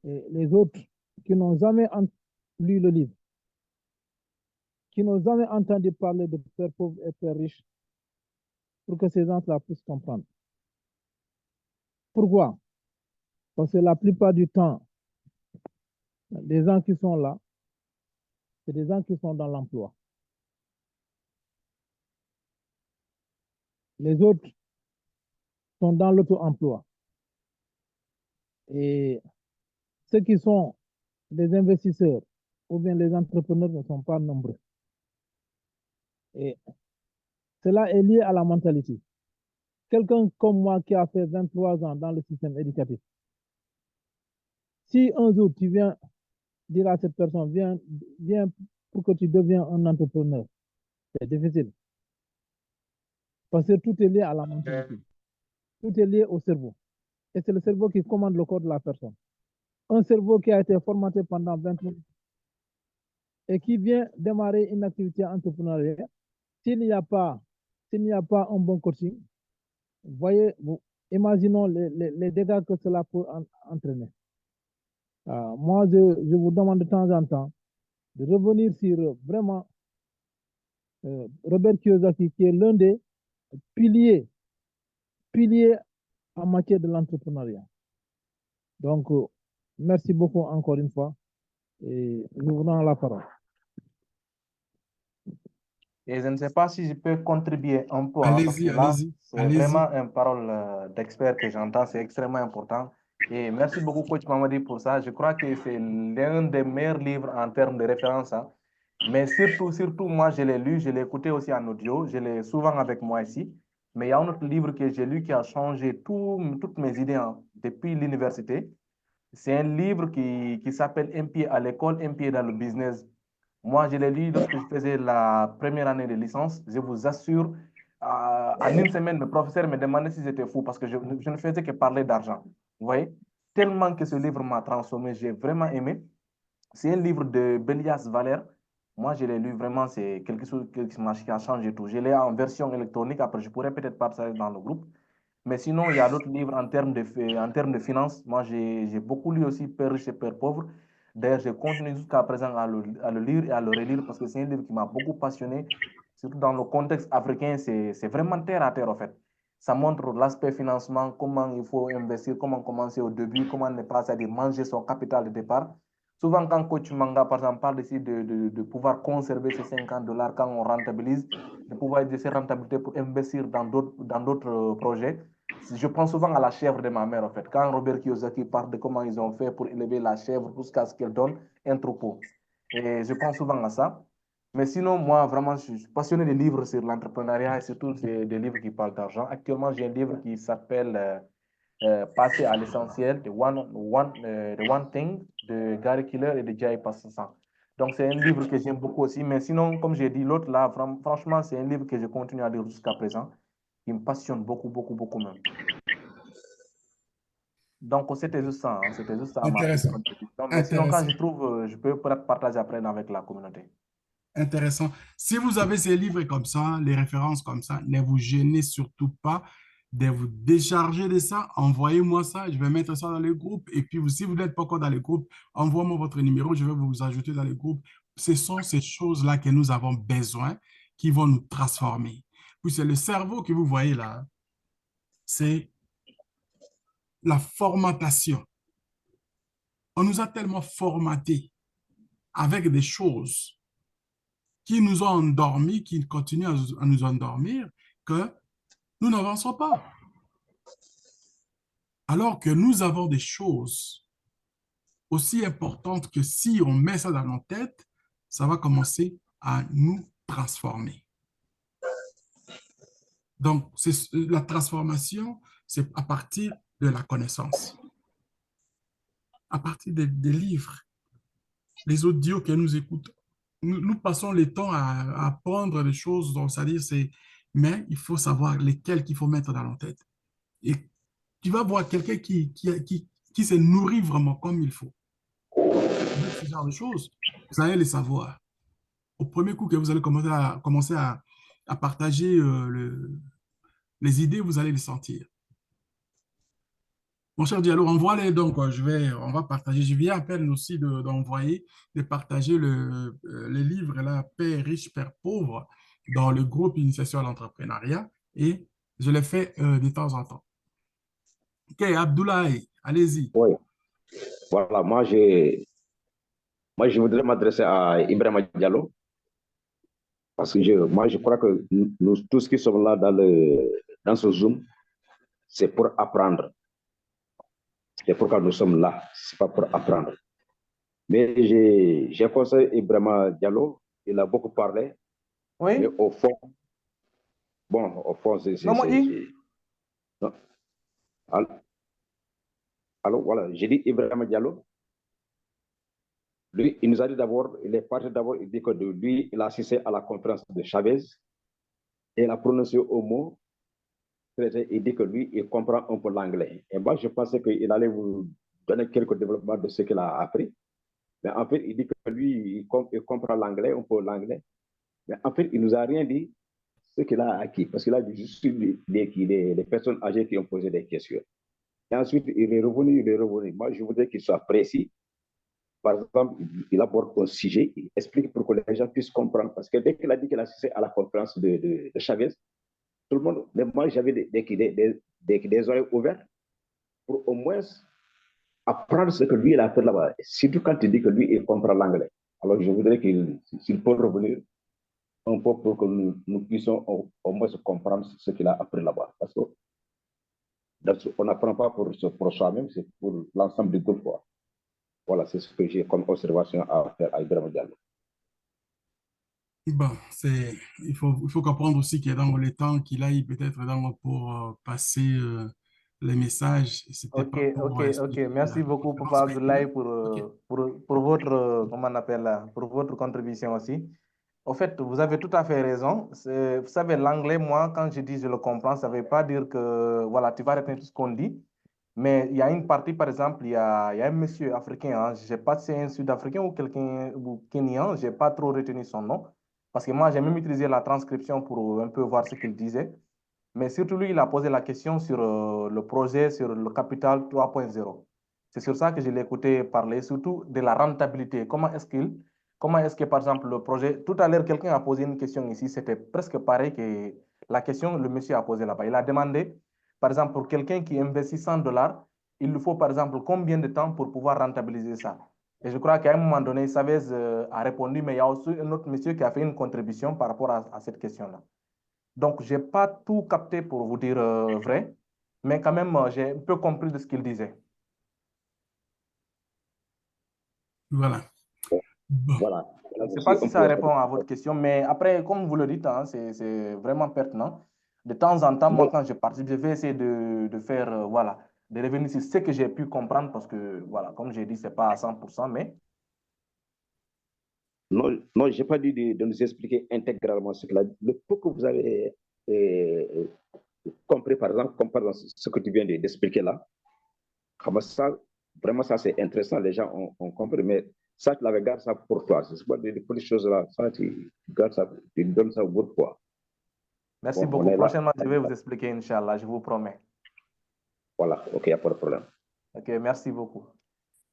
et les autres qui n'ont jamais lu le livre, qui n'ont jamais entendu parler de Père pauvre et Père riche, pour que ces gens-là puissent comprendre. Pourquoi? Parce que la plupart du temps, les gens qui sont là, c'est des gens qui sont dans l'emploi. Les autres sont dans l'auto-emploi. Et ceux qui sont des investisseurs ou bien les entrepreneurs ne sont pas nombreux. Et cela est lié à la mentalité. Quelqu'un comme moi qui a fait 23 ans dans le système éducatif, si un jour tu viens dire à cette personne, viens pour que tu deviennes un entrepreneur, c'est difficile. Parce que tout est lié à la mentalité. Tout est lié au cerveau. Et c'est le cerveau qui commande le corps de la personne. Un cerveau qui a été formaté pendant 20 minutes et qui vient démarrer une activité entrepreneuriale, s'il n'y a pas, un bon coaching, voyez, imaginons les dégâts que cela peut entraîner. Moi, je vous demande de temps en temps de revenir sur vraiment Robert Kiyosaki, qui est l'un des piliers en matière de l'entrepreneuriat. Donc, merci beaucoup encore une fois et nous vous donnons la parole. Et je ne sais pas si je peux contribuer un peu, hein, parce Allez-y, que là, allez-y, c'est allez-y. vraiment une parole d'expert que j'entends, c'est extrêmement important. Et merci beaucoup, coach Mamadi, pour ça. Je crois que c'est l'un des meilleurs livres en termes de référence, hein. Mais surtout, moi, je l'ai lu, je l'ai écouté aussi en audio, je l'ai souvent avec moi ici. Mais il y a un autre livre que j'ai lu qui a changé toutes mes idées, hein, depuis l'université. C'est un livre qui s'appelle Un pied à l'école, un pied dans le business. Moi, je l'ai lu lorsque je faisais la première année de licence. Je vous assure, en une semaine, le professeur me demandait si j'étais fou parce que je ne faisais que parler d'argent. Vous voyez? Tellement que ce livre m'a transformé, j'ai vraiment aimé. C'est un livre de Belias Valère. Moi, je l'ai lu vraiment, c'est quelque chose qui a changé tout. Je l'ai en version électronique, après je pourrais peut-être partager dans le groupe. Mais sinon, il y a d'autres livres en termes de finances. Moi, j'ai beaucoup lu aussi Père riche et Père pauvre. D'ailleurs, je continue jusqu'à présent à le lire et à le relire parce que c'est un livre qui m'a beaucoup passionné. Surtout dans le contexte africain, c'est vraiment terre à terre, en fait. Ça montre l'aspect financement, comment il faut investir, comment commencer au début, comment ne pas, c'est-à-dire manger son capital de départ. Souvent, quand coach Manga, par exemple, parle ici de pouvoir conserver ces $50 quand on rentabilise, de pouvoir utiliser ces rentabilités pour investir dans d'autres projets. Je pense souvent à la chèvre de ma mère, en fait. Quand Robert Kiyosaki parle de comment ils ont fait pour élever la chèvre jusqu'à ce qu'elle donne un troupeau. Et je pense souvent à ça. Mais sinon, moi, vraiment, je suis passionné des livres sur l'entrepreneuriat et surtout des livres qui parlent d'argent. Actuellement, j'ai un livre qui s'appelle Passer à l'essentiel, the one Thing de Gary Keller et de Jay Parsons. Donc, c'est un livre que j'aime beaucoup aussi. Mais sinon, comme j'ai dit, l'autre là, franchement, c'est un livre que je continue à lire jusqu'à présent. Il me passionne beaucoup, beaucoup, beaucoup même. Donc, c'était juste ça, hein. C'était juste ça ma petite Intéressant, contribution. Mais sinon, quand intéressant, je trouve, je peux peut-être partager après avec la communauté. intéressant. Si vous avez ces livres comme ça, les références comme ça, ne vous gênez surtout pas de vous décharger de ça. Envoyez-moi ça, je vais mettre ça dans le groupe. Et puis, si vous n'êtes pas encore dans le groupe, envoyez-moi votre numéro, je vais vous ajouter dans le groupe. Ce sont ces choses-là que nous avons besoin qui vont nous transformer. Puis c'est le cerveau que vous voyez là, c'est la formatation. On nous a tellement formatés avec des choses qui nous ont endormis, qui continuent à nous endormir, que nous n'avançons pas. Alors que nous avons des choses aussi importantes que si on met ça dans nos têtes, ça va commencer à nous transformer. Donc, la transformation, c'est à partir de la connaissance, à partir des livres, les audios que nous écoutons. Nous passons le temps à apprendre des choses, c'est-à-dire, mais il faut savoir lesquelles qu'il faut mettre dans nos têtes. Et tu vas voir quelqu'un qui se nourrit vraiment comme il faut. Avec ce genre de choses, vous allez les savoir. Au premier coup que vous allez commencer à partager les idées, vous allez les sentir. Mon cher Diallo, envoie-les donc. On va partager. Je viens à peine aussi d'envoyer, de partager le livre là, Père riche, Père pauvre, dans le groupe Initiation à l'entrepreneuriat. Et je le fais de temps en temps. OK, Abdoulaye, allez-y. Oui, voilà, moi, je voudrais m'adresser à Ibrahima Diallo parce que moi, je crois que nous tous qui sommes là dans ce Zoom, c'est pour apprendre. C'est pourquoi nous sommes là, c'est pas pour apprendre. Mais j'ai conseillé Ibrahima Diallo, il a beaucoup parlé, mais Oui? au fond, bon, au fond, Non, moi, non. Alors voilà, j'ai dit Ibrahima Diallo. Lui, il nous a dit d'abord, il est parti d'abord, il dit que lui, il a assisté à la conférence de Chavez et il a prononcé au mot, il dit que lui, il comprend un peu l'anglais. Et moi, je pensais qu'il allait vous donner quelques développements de ce qu'il a appris. Mais en fait, il dit que lui, il comprend l'anglais, un peu l'anglais. Mais en fait, il nous a rien dit ce qu'il a acquis. Parce qu'il a dit juste les personnes âgées qui ont posé des questions. Et ensuite, il est revenu. Moi, je voudrais qu'il soit précis. Par exemple, il aborde un sujet, il explique pour que les gens puissent comprendre. Parce que dès qu'il a dit qu'il a assisté à la conférence de Chavez, tout le monde, même moi, j'avais des oreilles ouvertes pour au moins apprendre ce que lui, il a fait là-bas. Surtout quand il dit que lui, il comprend l'anglais. Alors, je voudrais s'il peut revenir un peu pour que nous puissions au moins comprendre ce qu'il a appris là-bas. Parce qu'on n'apprend pas pour soi-même, c'est pour l'ensemble du groupe. Voilà, c'est ce que j'ai comme observation à faire à Ibrahim Diallo. Bon, il faut comprendre aussi que dans le temps qu'il aille peut-être pour passer les messages, c'était Ok, pas ok, pour ok. expliquer Merci la beaucoup, Papa conférence, mais Abdoulaye, ok. pour votre, comment on appelle là, pour votre contribution aussi. En fait, vous avez tout à fait raison. Vous savez, l'anglais, moi, quand je dis je le comprends, ça ne veut pas dire que, voilà, tu vas retenir tout ce qu'on dit. Mais il y a une partie, par exemple, il y a un monsieur africain, hein, je ne sais pas si c'est un Sud-Africain ou quelqu'un, ou Kenyan, je n'ai pas trop retenu son nom. Parce que moi, j'ai même utilisé la transcription pour un peu voir ce qu'il disait. Mais surtout, lui, il a posé la question sur le projet, sur le Capital 3.0. C'est sur ça que je l'ai écouté parler, surtout de la rentabilité. Comment est-ce que, par exemple, le projet, tout à l'heure, quelqu'un a posé une question ici, c'était presque pareil que la question que le monsieur a posée là-bas. Il a demandé, par exemple, pour quelqu'un qui investit 100 dollars, il lui faut, par exemple, combien de temps pour pouvoir rentabiliser ça? Et je crois qu'à un moment donné, Savez a répondu, mais il y a aussi un autre monsieur qui a fait une contribution par rapport à cette question-là. Donc, je n'ai pas tout capté pour vous dire vrai, mais quand même, j'ai un peu compris de ce qu'il disait. Voilà. Bon, Voilà. Je Voilà, ne je sais suis pas si un ça peu. répond à votre question, mais après, comme vous le dites, hein, c'est vraiment pertinent. De temps en temps, moi, Non, quand je participe, je vais essayer de faire, voilà, de revenir sur ce que j'ai pu comprendre parce que, voilà, comme j'ai dit, ce n'est pas à 100%, mais non, non, je n'ai pas dit de nous expliquer intégralement ce qu'il a dit. Le peu que vous avez euh, compris, par exemple, comme par exemple ce que tu viens d'expliquer là, ça, vraiment, ça, c'est intéressant. Les gens ont compris, mais ça, tu l'avais gardé ça pour toi. C'est pas des petites choses là. Ça, tu gardes ça, tu donnes ça au bout de toi. merci Bon, on beaucoup. est là. Prochainement, je vais vous expliquer, Inch'Allah, je vous promets. Voilà, ok, il n'y a pas de problème. OK, merci beaucoup.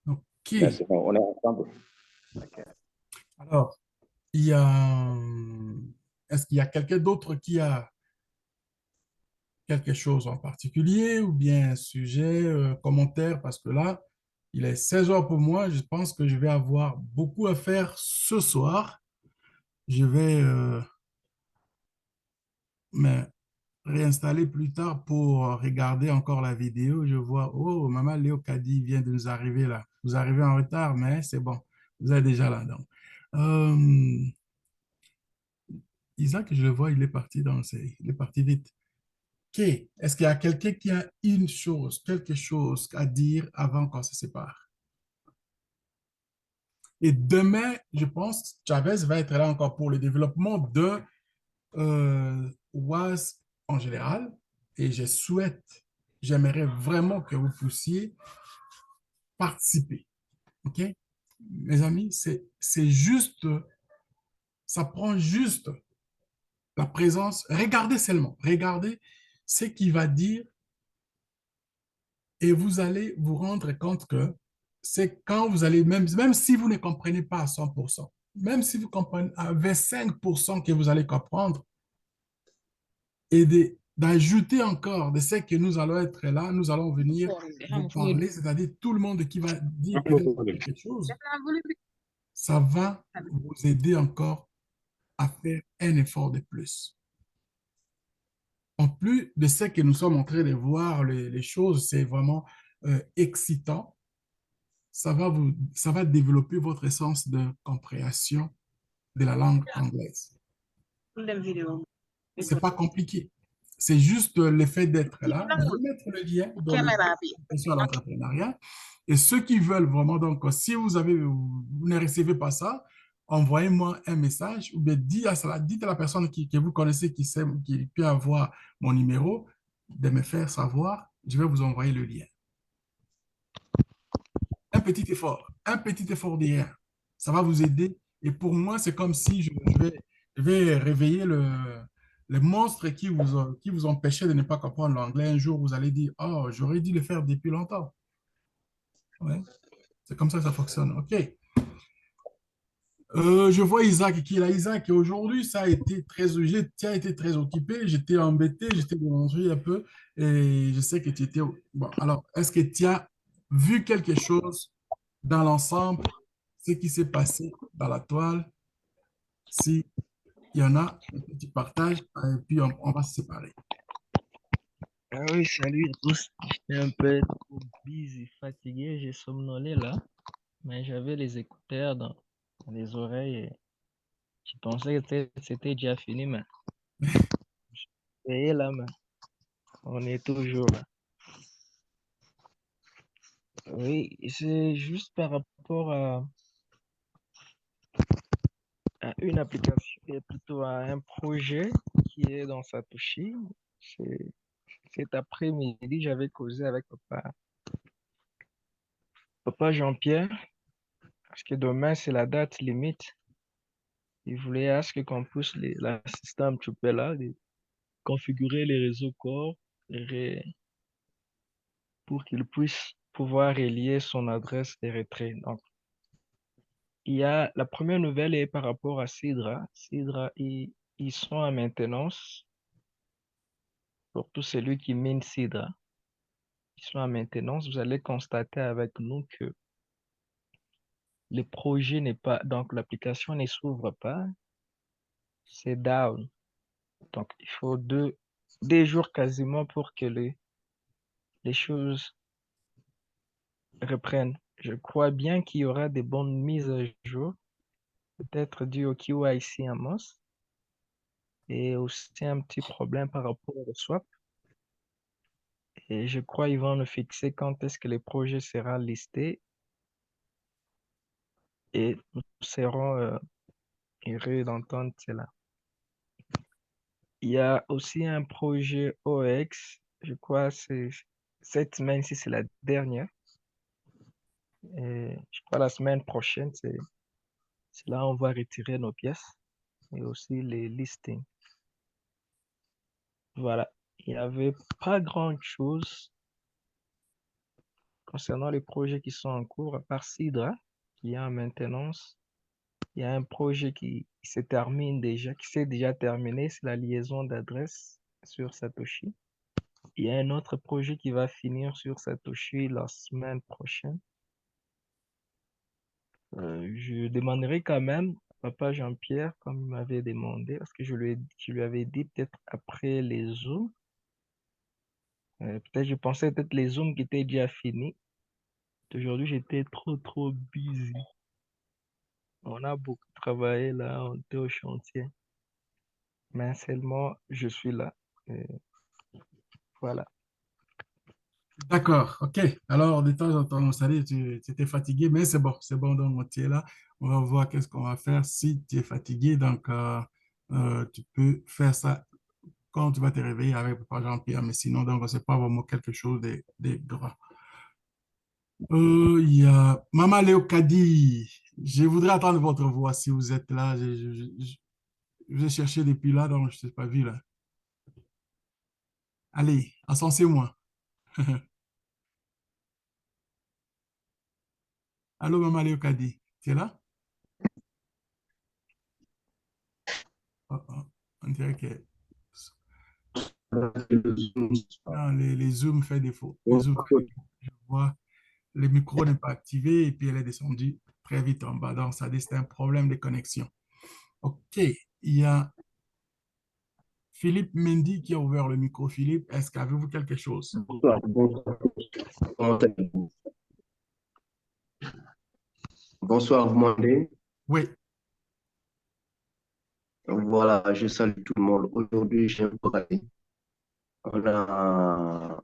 ok. Merci, on est ensemble. OK. Alors, il y a, est-ce qu'il y a quelqu'un d'autre qui a quelque chose en particulier ou bien un sujet, commentaire, parce que là, il est 16 heures pour moi. Je pense que je vais avoir beaucoup à faire ce soir. Je vais me réinstaller plus tard pour regarder encore la vidéo. Je vois, oh, Maman Léo Kadi vient de nous arriver là. Vous arrivez en retard, mais c'est bon. Vous êtes déjà là. Donc. Isaac, je le vois, il est parti vite. OK. Est-ce qu'il y a quelqu'un qui a une chose, quelque chose à dire avant qu'on se sépare? Et demain, je pense, Chavez va être là encore pour le développement de OAS en général. Et j'aimerais vraiment que vous puissiez participer. OK? Mes amis, c'est juste, ça prend juste la présence. Regardez seulement, regardez ce qu'il va dire et vous allez vous rendre compte que c'est quand vous allez, même si vous ne comprenez pas à 100%, même si vous comprenez à 25% que vous allez comprendre, et d'ajouter encore de ce que nous allons être là, nous allons venir vous parler, c'est-à-dire tout le monde qui va dire peut-être quelque chose, ça va vous aider encore à faire un effort de plus. En plus de ce que nous sommes en train de voir, les choses, c'est vraiment excitant. Ça va développer votre sens de compréhension de la langue anglaise. C'est pas compliqué. C'est juste le fait d'être là. Je vais mettre le lien dans le sur l'entrepreneuriat. Et ceux qui veulent vraiment, donc, si vous ne recevez pas ça, envoyez-moi un message ou bien dites à la personne que vous connaissez qui peut avoir mon numéro de me faire savoir. Je vais vous envoyer le lien. Un petit effort d'hier. ça va vous aider. Et pour moi, c'est comme si je vais réveiller le monstre qui vous empêchait de ne pas comprendre l'anglais. Un jour, vous allez dire, oh, j'aurais dû le faire depuis longtemps. Ouais, c'est comme ça que ça fonctionne. OK. Je vois Isaac qui est là. Isaac, aujourd'hui, tu as été très occupé. J'étais embêté, j'étais dérangé un peu. Et je sais que tu étais. Bon, alors, est-ce que tu as vu quelque chose dans l'ensemble, ce qui s'est passé dans la toile? Si il y en a, un petit partage, et puis on va se séparer. Ah oui, salut à tous. J'étais un peu trop busy, fatigué, j'ai somnolé là, mais j'avais les écouteurs dans les oreilles et je pensais que c'était déjà fini, mais et là, mais on est toujours là. Oui, c'est juste par rapport à une application, et plutôt à un projet qui est dans Satoshi. C'est- Cet après-midi, j'avais causé avec papa Jean-Pierre, parce que demain, c'est la date limite. Il voulait à ce qu'on pousse l'assistant Chupela de configurer les réseaux corps pour qu'il puisse pouvoir relier son adresse de retrait. Donc, la première nouvelle est par rapport à Sidra. Sidra, ils sont en maintenance, surtout celui qui mine Sidra. Ils sont en maintenance. Vous allez constater avec nous que le projet n'est pas, donc l'application ne s'ouvre pas, c'est down. Donc, il faut deux jours quasiment pour que les choses reprennent. Je crois bien qu'il y aura des bonnes mises à jour, peut-être dû au KYC Amos, et aussi un petit problème par rapport au swap. Et je crois qu'ils vont nous fixer quand est-ce que le projet sera listé et nous serons heureux d'entendre cela. Il y a aussi un projet OX, je crois c'est cette semaine-ci, c'est la dernière. Et je crois la semaine prochaine, c'est là où on va retirer nos pièces et aussi les listings. Voilà. Il n'y avait pas grand-chose concernant les projets qui sont en cours, à part Sidra, qui est en maintenance. Il y a un projet qui se termine déjà, qui s'est déjà terminé, c'est la liaison d'adresse sur Satoshi. Il y a un autre projet qui va finir sur Satoshi la semaine prochaine. Je demanderai quand même, papa Jean-Pierre, comme il m'avait demandé, parce que je lui avais dit peut-être après les Zooms, peut-être je pensais peut-être les Zooms qui étaient déjà finis. Aujourd'hui, j'étais trop busy. On a beaucoup travaillé là, on était au chantier. Mais seulement, je suis là. Et voilà. D'accord, OK. Alors, de temps en temps, on savait tu étais fatigué, mais c'est bon, donc tu es là. On va voir qu'est-ce qu'on va faire si tu es fatigué. Donc, tu peux faire ça quand tu vas te réveiller avec Papa Jean-Pierre, mais sinon, donc, c'est pas vraiment quelque chose de grand. Il y a Maman Léo Kadi. Je voudrais entendre votre voix si vous êtes là. Je vous ai cherché depuis là, donc je ne t'ai pas vu là. Allez, encensez-moi. Allô, Maman Léo Kadi. Tu es là? Oh, oh, on dirait que ah, les Zooms fait défaut. Les Zooms fait défaut. Je vois, le micro n'est pas activé et puis elle est descendue très vite en bas. Donc, ça dit que c'est un problème de connexion. OK. Il y a Philippe Mendy qui a ouvert le micro. Philippe, est-ce qu'avez-vous quelque chose? Bonsoir, bonsoir. Comment allez-vous? Bonsoir, vous m'entendez? Oui. Voilà, je salue tout le monde. Aujourd'hui, j'ai un parler. On a,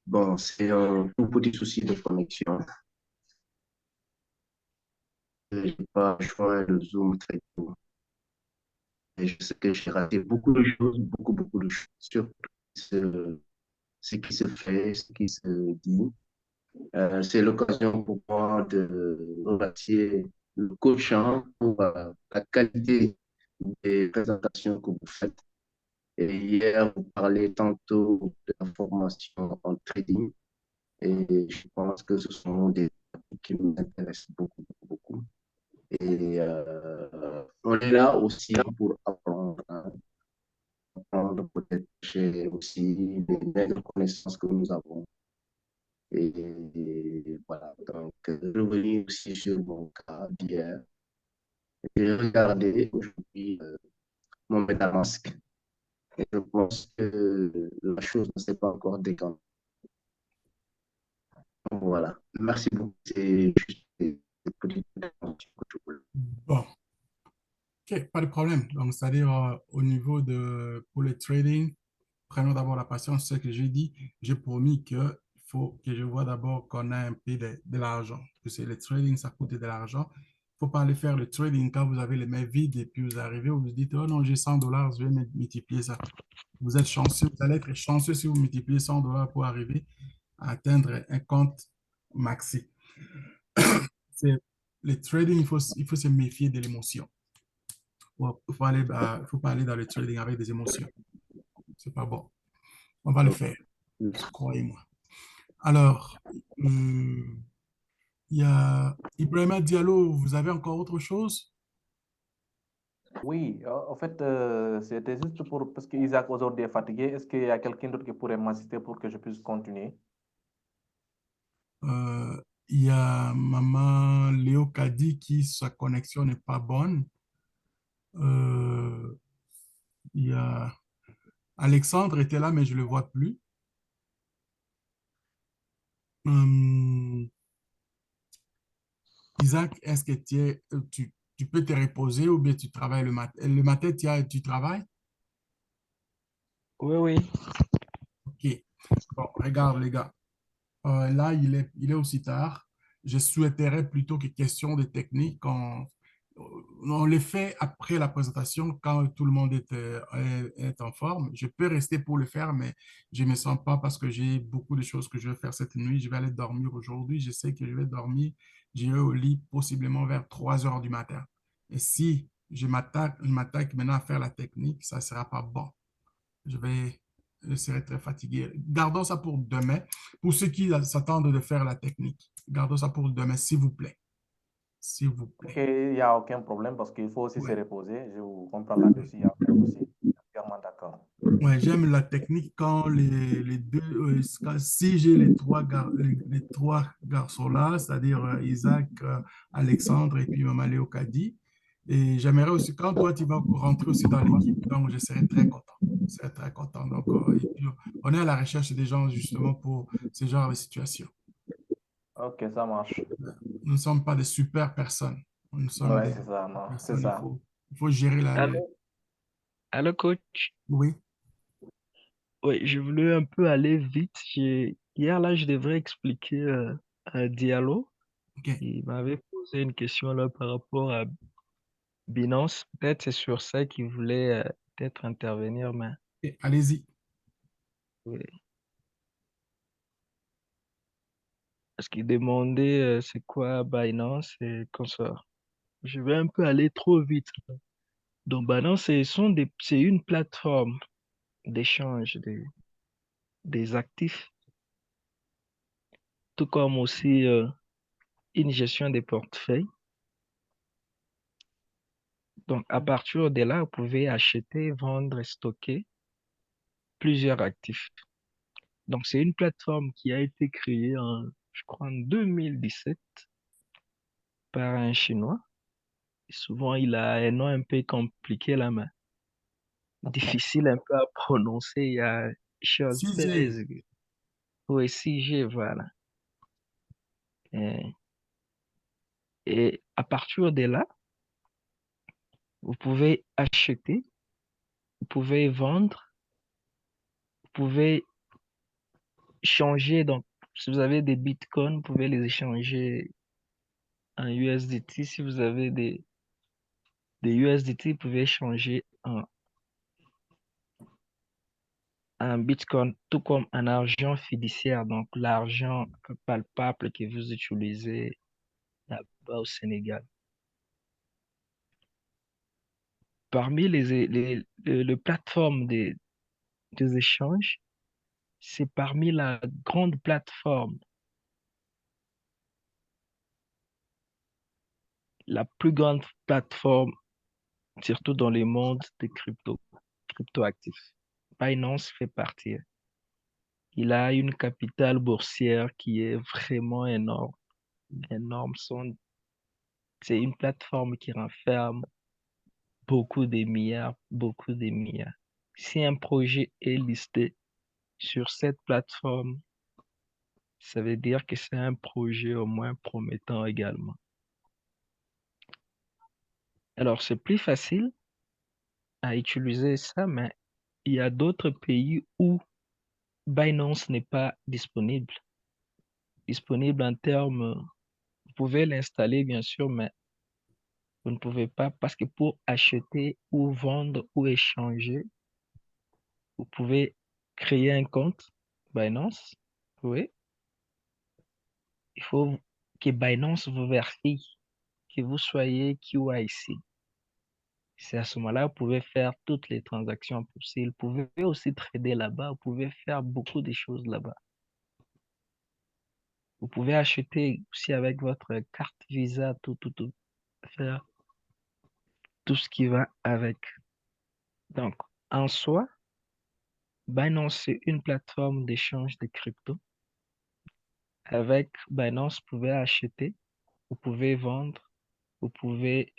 bon, c'est un tout petit souci de connexion. Je n'ai pas joint le Zoom très tôt. Et je sais que j'ai raté beaucoup de choses, beaucoup de choses, surtout ce qui se fait, ce qui se dit. C'est l'occasion pour moi de remercier le coach hein, pour la qualité des présentations que vous faites. Et hier, vous parlez tantôt de la formation en trading. Et je pense que ce sont des topics qui nous intéressent beaucoup, beaucoup, beaucoup. Et on est là aussi pour apprendre, hein, apprendre peut-être chez aussi les mêmes connaissances que nous avons. Et voilà, donc revenir aussi sur mon cas d'hier. J'ai regardé aujourd'hui mon MetaMask. Et je pense que la chose ne s'est pas encore décantée. Voilà. Merci beaucoup. C'est juste des petites interventions que je voulais. Bon, ok, pas de problème. Donc, c'est-à-dire, au niveau de, pour le trading, prenons d'abord la patience, ce que j'ai dit. J'ai promis qu'il faut que je vois d'abord qu'on a un peu de l'argent. Que c'est le trading, ça coûte de l'argent. Il ne faut pas aller faire le trading quand vous avez les mains vides et puis vous arrivez, vous vous dites, oh non, j'ai 100 dollars, je vais multiplier ça. Vous êtes chanceux, vous allez être chanceux si vous multipliez 100 dollars pour arriver à atteindre un compte maxi. C'est, le trading, il faut se méfier de l'émotion. Faut pas aller dans le trading avec des émotions. C'est pas bon. On va le faire, croyez-moi. Alors, il y a Ibrahima Diallo, vous avez encore autre chose? Oui, en fait, c'était juste pour, parce qu'Isaac aujourd'hui est fatigué. Est-ce qu'il y a quelqu'un d'autre qui pourrait m'assister pour que je puisse continuer? Euh, il y a Maman Léo Kadi qui, sa connexion n'est pas bonne. Euh, il y a Alexandre était là, mais je ne le vois plus. Hum, Isaac, est-ce que tu peux te reposer ou bien tu travailles le matin? Le matin, tu travailles? Oui, oui. OK. Bon, regarde les gars. Là, il est aussi tard. Je souhaiterais plutôt que question de technique, on les fait après la présentation, quand tout le monde est en forme. Je peux rester pour le faire, mais je ne me sens pas parce que j'ai beaucoup de choses que je vais faire cette nuit. Je vais aller dormir aujourd'hui. Je sais que je vais dormir. J'irai au lit possiblement vers 3 heures du matin. Et si je m'attaque maintenant à faire la technique, ça ne sera pas bon. Je vais, je serai très fatigué. Gardons ça pour demain. Pour ceux qui s'attendent de faire la technique, gardons ça pour demain, s'il vous plaît. S'il vous Ok, plaît. il n'y a aucun problème parce qu'il faut aussi se Ouais. reposer. Je vous comprends là-dessus, il n'y a aucun souci. Entièrement d'accord. Ouais, j'aime la technique quand les deux, si j'ai les trois garçons là, c'est-à-dire Isaac, Alexandre et puis Maman Léo Kadi. Et j'aimerais aussi, quand toi tu vas rentrer aussi dans l'équipe, donc je serai très content. Je serai très content. Donc, et puis, on est à la recherche des gens justement pour ce genre de situation. Ok, ça marche. Nous ne sommes pas des super personnes. Nous sommes Ouais, des c'est ça, non, c'est personnes. ça. Il faut gérer Allô, allô, coach. Oui, Oui, je voulais un peu aller vite. Hier, là, je devrais expliquer un Diallo. ok. Il m'avait posé une question là par rapport à Binance. Peut-être c'est sur ça qu'il voulait peut-être intervenir, mais Ok, allez-y. oui. Parce qu'il demandait c'est quoi Binance et consort. Je vais un peu aller trop vite. Donc, Binance, c'est une plateforme d'échange des actifs, tout comme aussi une gestion des portefeuilles. Donc, à partir de là, vous pouvez acheter, vendre et stocker plusieurs actifs. Donc, c'est une plateforme qui a été créée je crois, en 2017 par un Chinois. Et souvent, il a un nom un peu compliqué là, mais difficile un peu à prononcer. Il y a CJ, Schultz, oui, CG, voilà. Et à partir de là, vous pouvez acheter, vous pouvez vendre, vous pouvez changer. Donc, si vous avez des bitcoins, vous pouvez les échanger en USDT. Si vous avez des USDT, vous pouvez changer en bitcoin, tout comme en argent fiduciaire, donc l'argent palpable que vous utilisez là-bas au Sénégal. Parmi les plateformes des échanges, c'est parmi la grande plateforme, la plus grande plateforme, surtout dans les mondes des cryptoactifs. Binance fait partie. Il a une capitale boursière qui est vraiment énorme, énorme. C'est une plateforme qui renferme beaucoup de milliards, beaucoup de milliards. Si un projet est listé sur cette plateforme, ça veut dire que c'est un projet au moins promettant également. Alors, c'est plus facile à utiliser ça, mais il y a d'autres pays où Binance n'est pas disponible. Disponible en termes, vous pouvez l'installer bien sûr, mais vous ne pouvez pas parce que pour acheter ou vendre ou échanger, vous pouvez créer un compte Binance. Oui, il faut que Binance vous vérifie que vous soyez KYC. C'est à ce moment-là, vous pouvez faire toutes les transactions possibles. Vous pouvez aussi trader là-bas. Vous pouvez faire beaucoup de choses là-bas. Vous pouvez acheter aussi avec votre carte Visa, tout, faire tout ce qui va avec. Donc, en soi, Binance, c'est une plateforme d'échange de crypto. Avec Binance, vous pouvez acheter, vous pouvez vendre, vous pouvez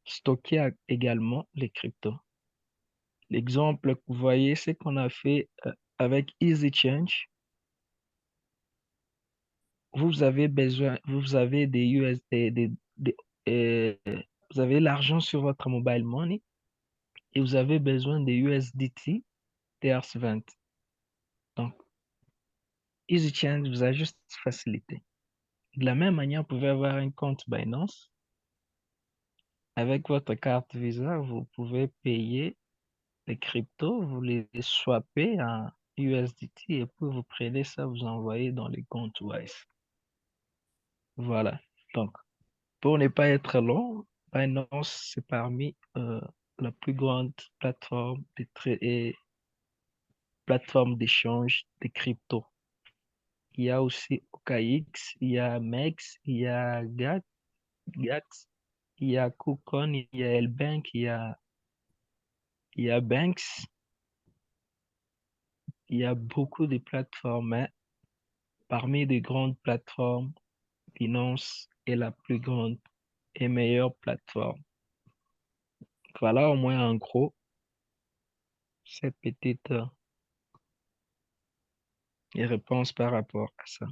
stocker également les cryptos. L'exemple que vous voyez, c'est qu'on a fait avec EasyChange. Vous avez besoin, vous avez des USD, euh, vous avez l'argent sur votre mobile money et vous avez besoin des USDT TRS20. Donc, EasyChange vous a juste facilité. De la même manière, vous pouvez avoir un compte Binance. Avec votre carte Visa, vous pouvez payer les cryptos, vous les swappez en USDT et puis vous prenez ça, vous envoyez dans les comptes Wise. Voilà. Donc, pour ne pas être long, Binance, c'est parmi la plus grande plateforme et plateforme d'échange de crypto. Il y a aussi OKX, il y a MEX, il y a GATS, il y a KuCoin, il y a LBank, il y a Banks, il y a beaucoup de plateformes, mais parmi les grandes plateformes, Binance est la plus grande et meilleure plateforme. Voilà au moins en gros cette petite réponse par rapport à ça.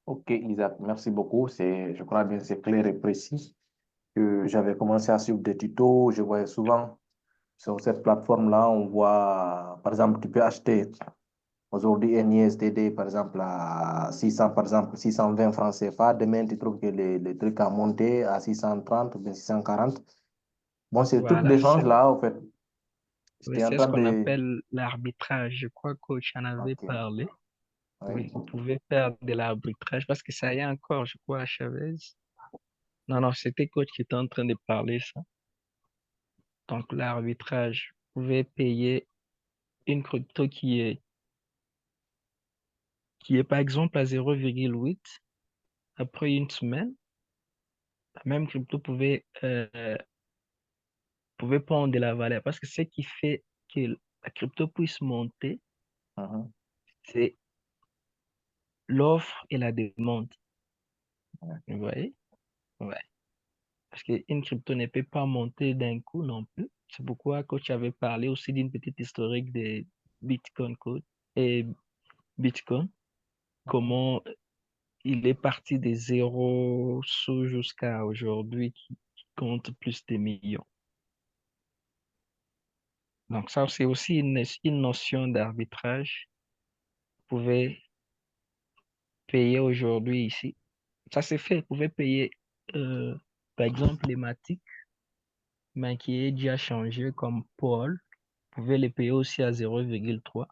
Ok, Isaac, merci beaucoup. Je crois bien c'est clair et précis. J'avais commencé à suivre des tutos. Je voyais souvent sur cette plateforme-là, on voit, par exemple, tu peux acheter aujourd'hui un ISDD, par exemple, à 600, par exemple, 620 francs CFA. Demain, tu trouves que les trucs ont monté à 630 ou bien 640. Bon, c'est tout Voilà, l'échange-là, en fait. oui, J'étais en c'est ce train qu'on de... appelle l'arbitrage. Je crois que coach en avait Ok, parlé. Oui, oui. vous pouvez faire de l'arbitrage parce que ça y est encore, je crois, à Chavez. Non, non, c'était coach qui était en train de parler ça. Donc, l'arbitrage, vous pouvez payer une crypto qui est par exemple à 0,8. Après une semaine, la même crypto pouvait prendre de la valeur parce que ce qui fait que la crypto puisse monter, Mhm. c'est l'offre et la demande. Vous voyez? Ouais. Parce qu'une crypto ne peut pas monter d'un coup non plus. C'est pourquoi coach avait parlé aussi d'une petite historique de Bitcoin Code et Bitcoin, comment il est parti de zéro sous jusqu'à aujourd'hui qui compte plus de millions. Donc ça, c'est aussi une notion d'arbitrage. Vous pouvez payer aujourd'hui ici. Ça c'est fait. Vous pouvez payer, par exemple, les Matic, mais qui est déjà changé comme Paul. Vous pouvez les payer aussi à 0,3.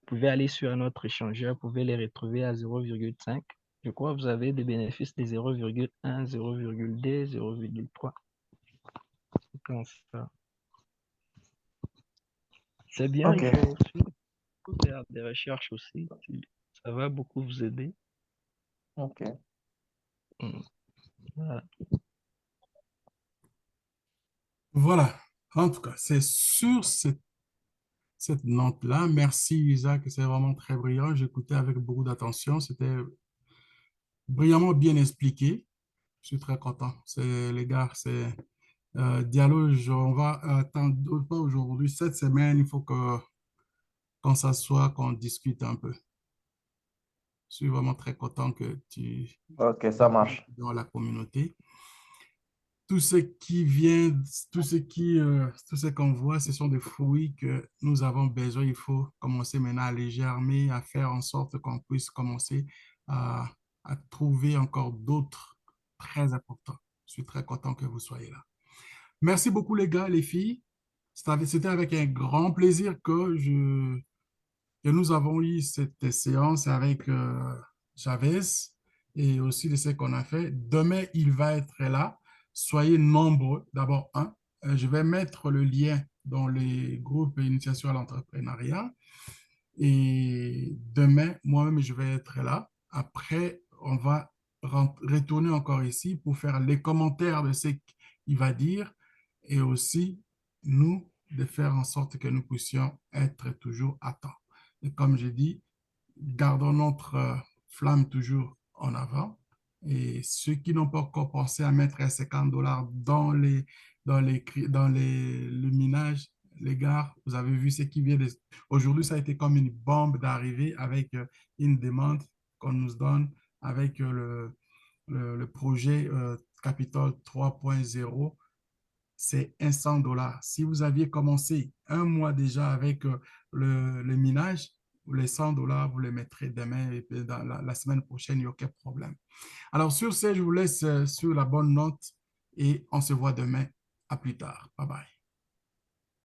Vous pouvez aller sur un autre échangeur, vous pouvez les retrouver à 0,5, Je crois que vous avez des bénéfices de 0,1, 0,2, 0,3. C'est comme ça. C'est bien, Ok, faut faire des recherches aussi. Ça va beaucoup vous aider. ok. Mm. Voilà. Voilà. En tout cas, c'est sur cette note-là. Merci, Isaac. C'est vraiment très brillant. J'écoutais avec beaucoup d'attention. C'était brillamment bien expliqué. Je suis très content. Les gars, c'est dialogue. On va attendre, pas aujourd'hui, cette semaine, il faut qu'on s'assoie, qu'on discute un peu. Je suis vraiment très content que tu Ok, ça marche. dans la communauté. Tout ce qui vient, tout ce qu'on voit, ce sont des fruits que nous avons besoin. Il faut commencer maintenant à les germer, à faire en sorte qu'on puisse commencer à, à trouver encore d'autres très importants. Je suis très content que vous soyez là. Merci beaucoup, les gars, les filles. C'était avec un grand plaisir que nous avons eu cette séance avec Chavez et aussi de ce qu'on a fait. Demain, il va être là. Soyez nombreux. D'abord, je vais mettre le lien dans les groupes Initiation à l'entrepreneuriat. Et demain, moi-même, je vais être là. Après, on va retourner encore ici pour faire les commentaires de ce qu'il va dire et aussi, nous, de faire en sorte que nous puissions être toujours à temps. Et comme je dis, gardons notre flamme toujours en avant. Et ceux qui n'ont pas encore pensé à mettre $50 le minage, les gars, vous avez vu ce qui vient de... Aujourd'hui, ça a été comme une bombe d'arrivée avec une demande qu'on nous donne avec le projet Capital 3.0. C'est $100. Si vous aviez commencé un mois déjà avec le minage, les $100, vous les mettrez demain et puis dans la semaine prochaine, il n'y a aucun problème. Alors, sur ce, je vous laisse sur la bonne note et on se voit demain. À plus tard. Bye bye.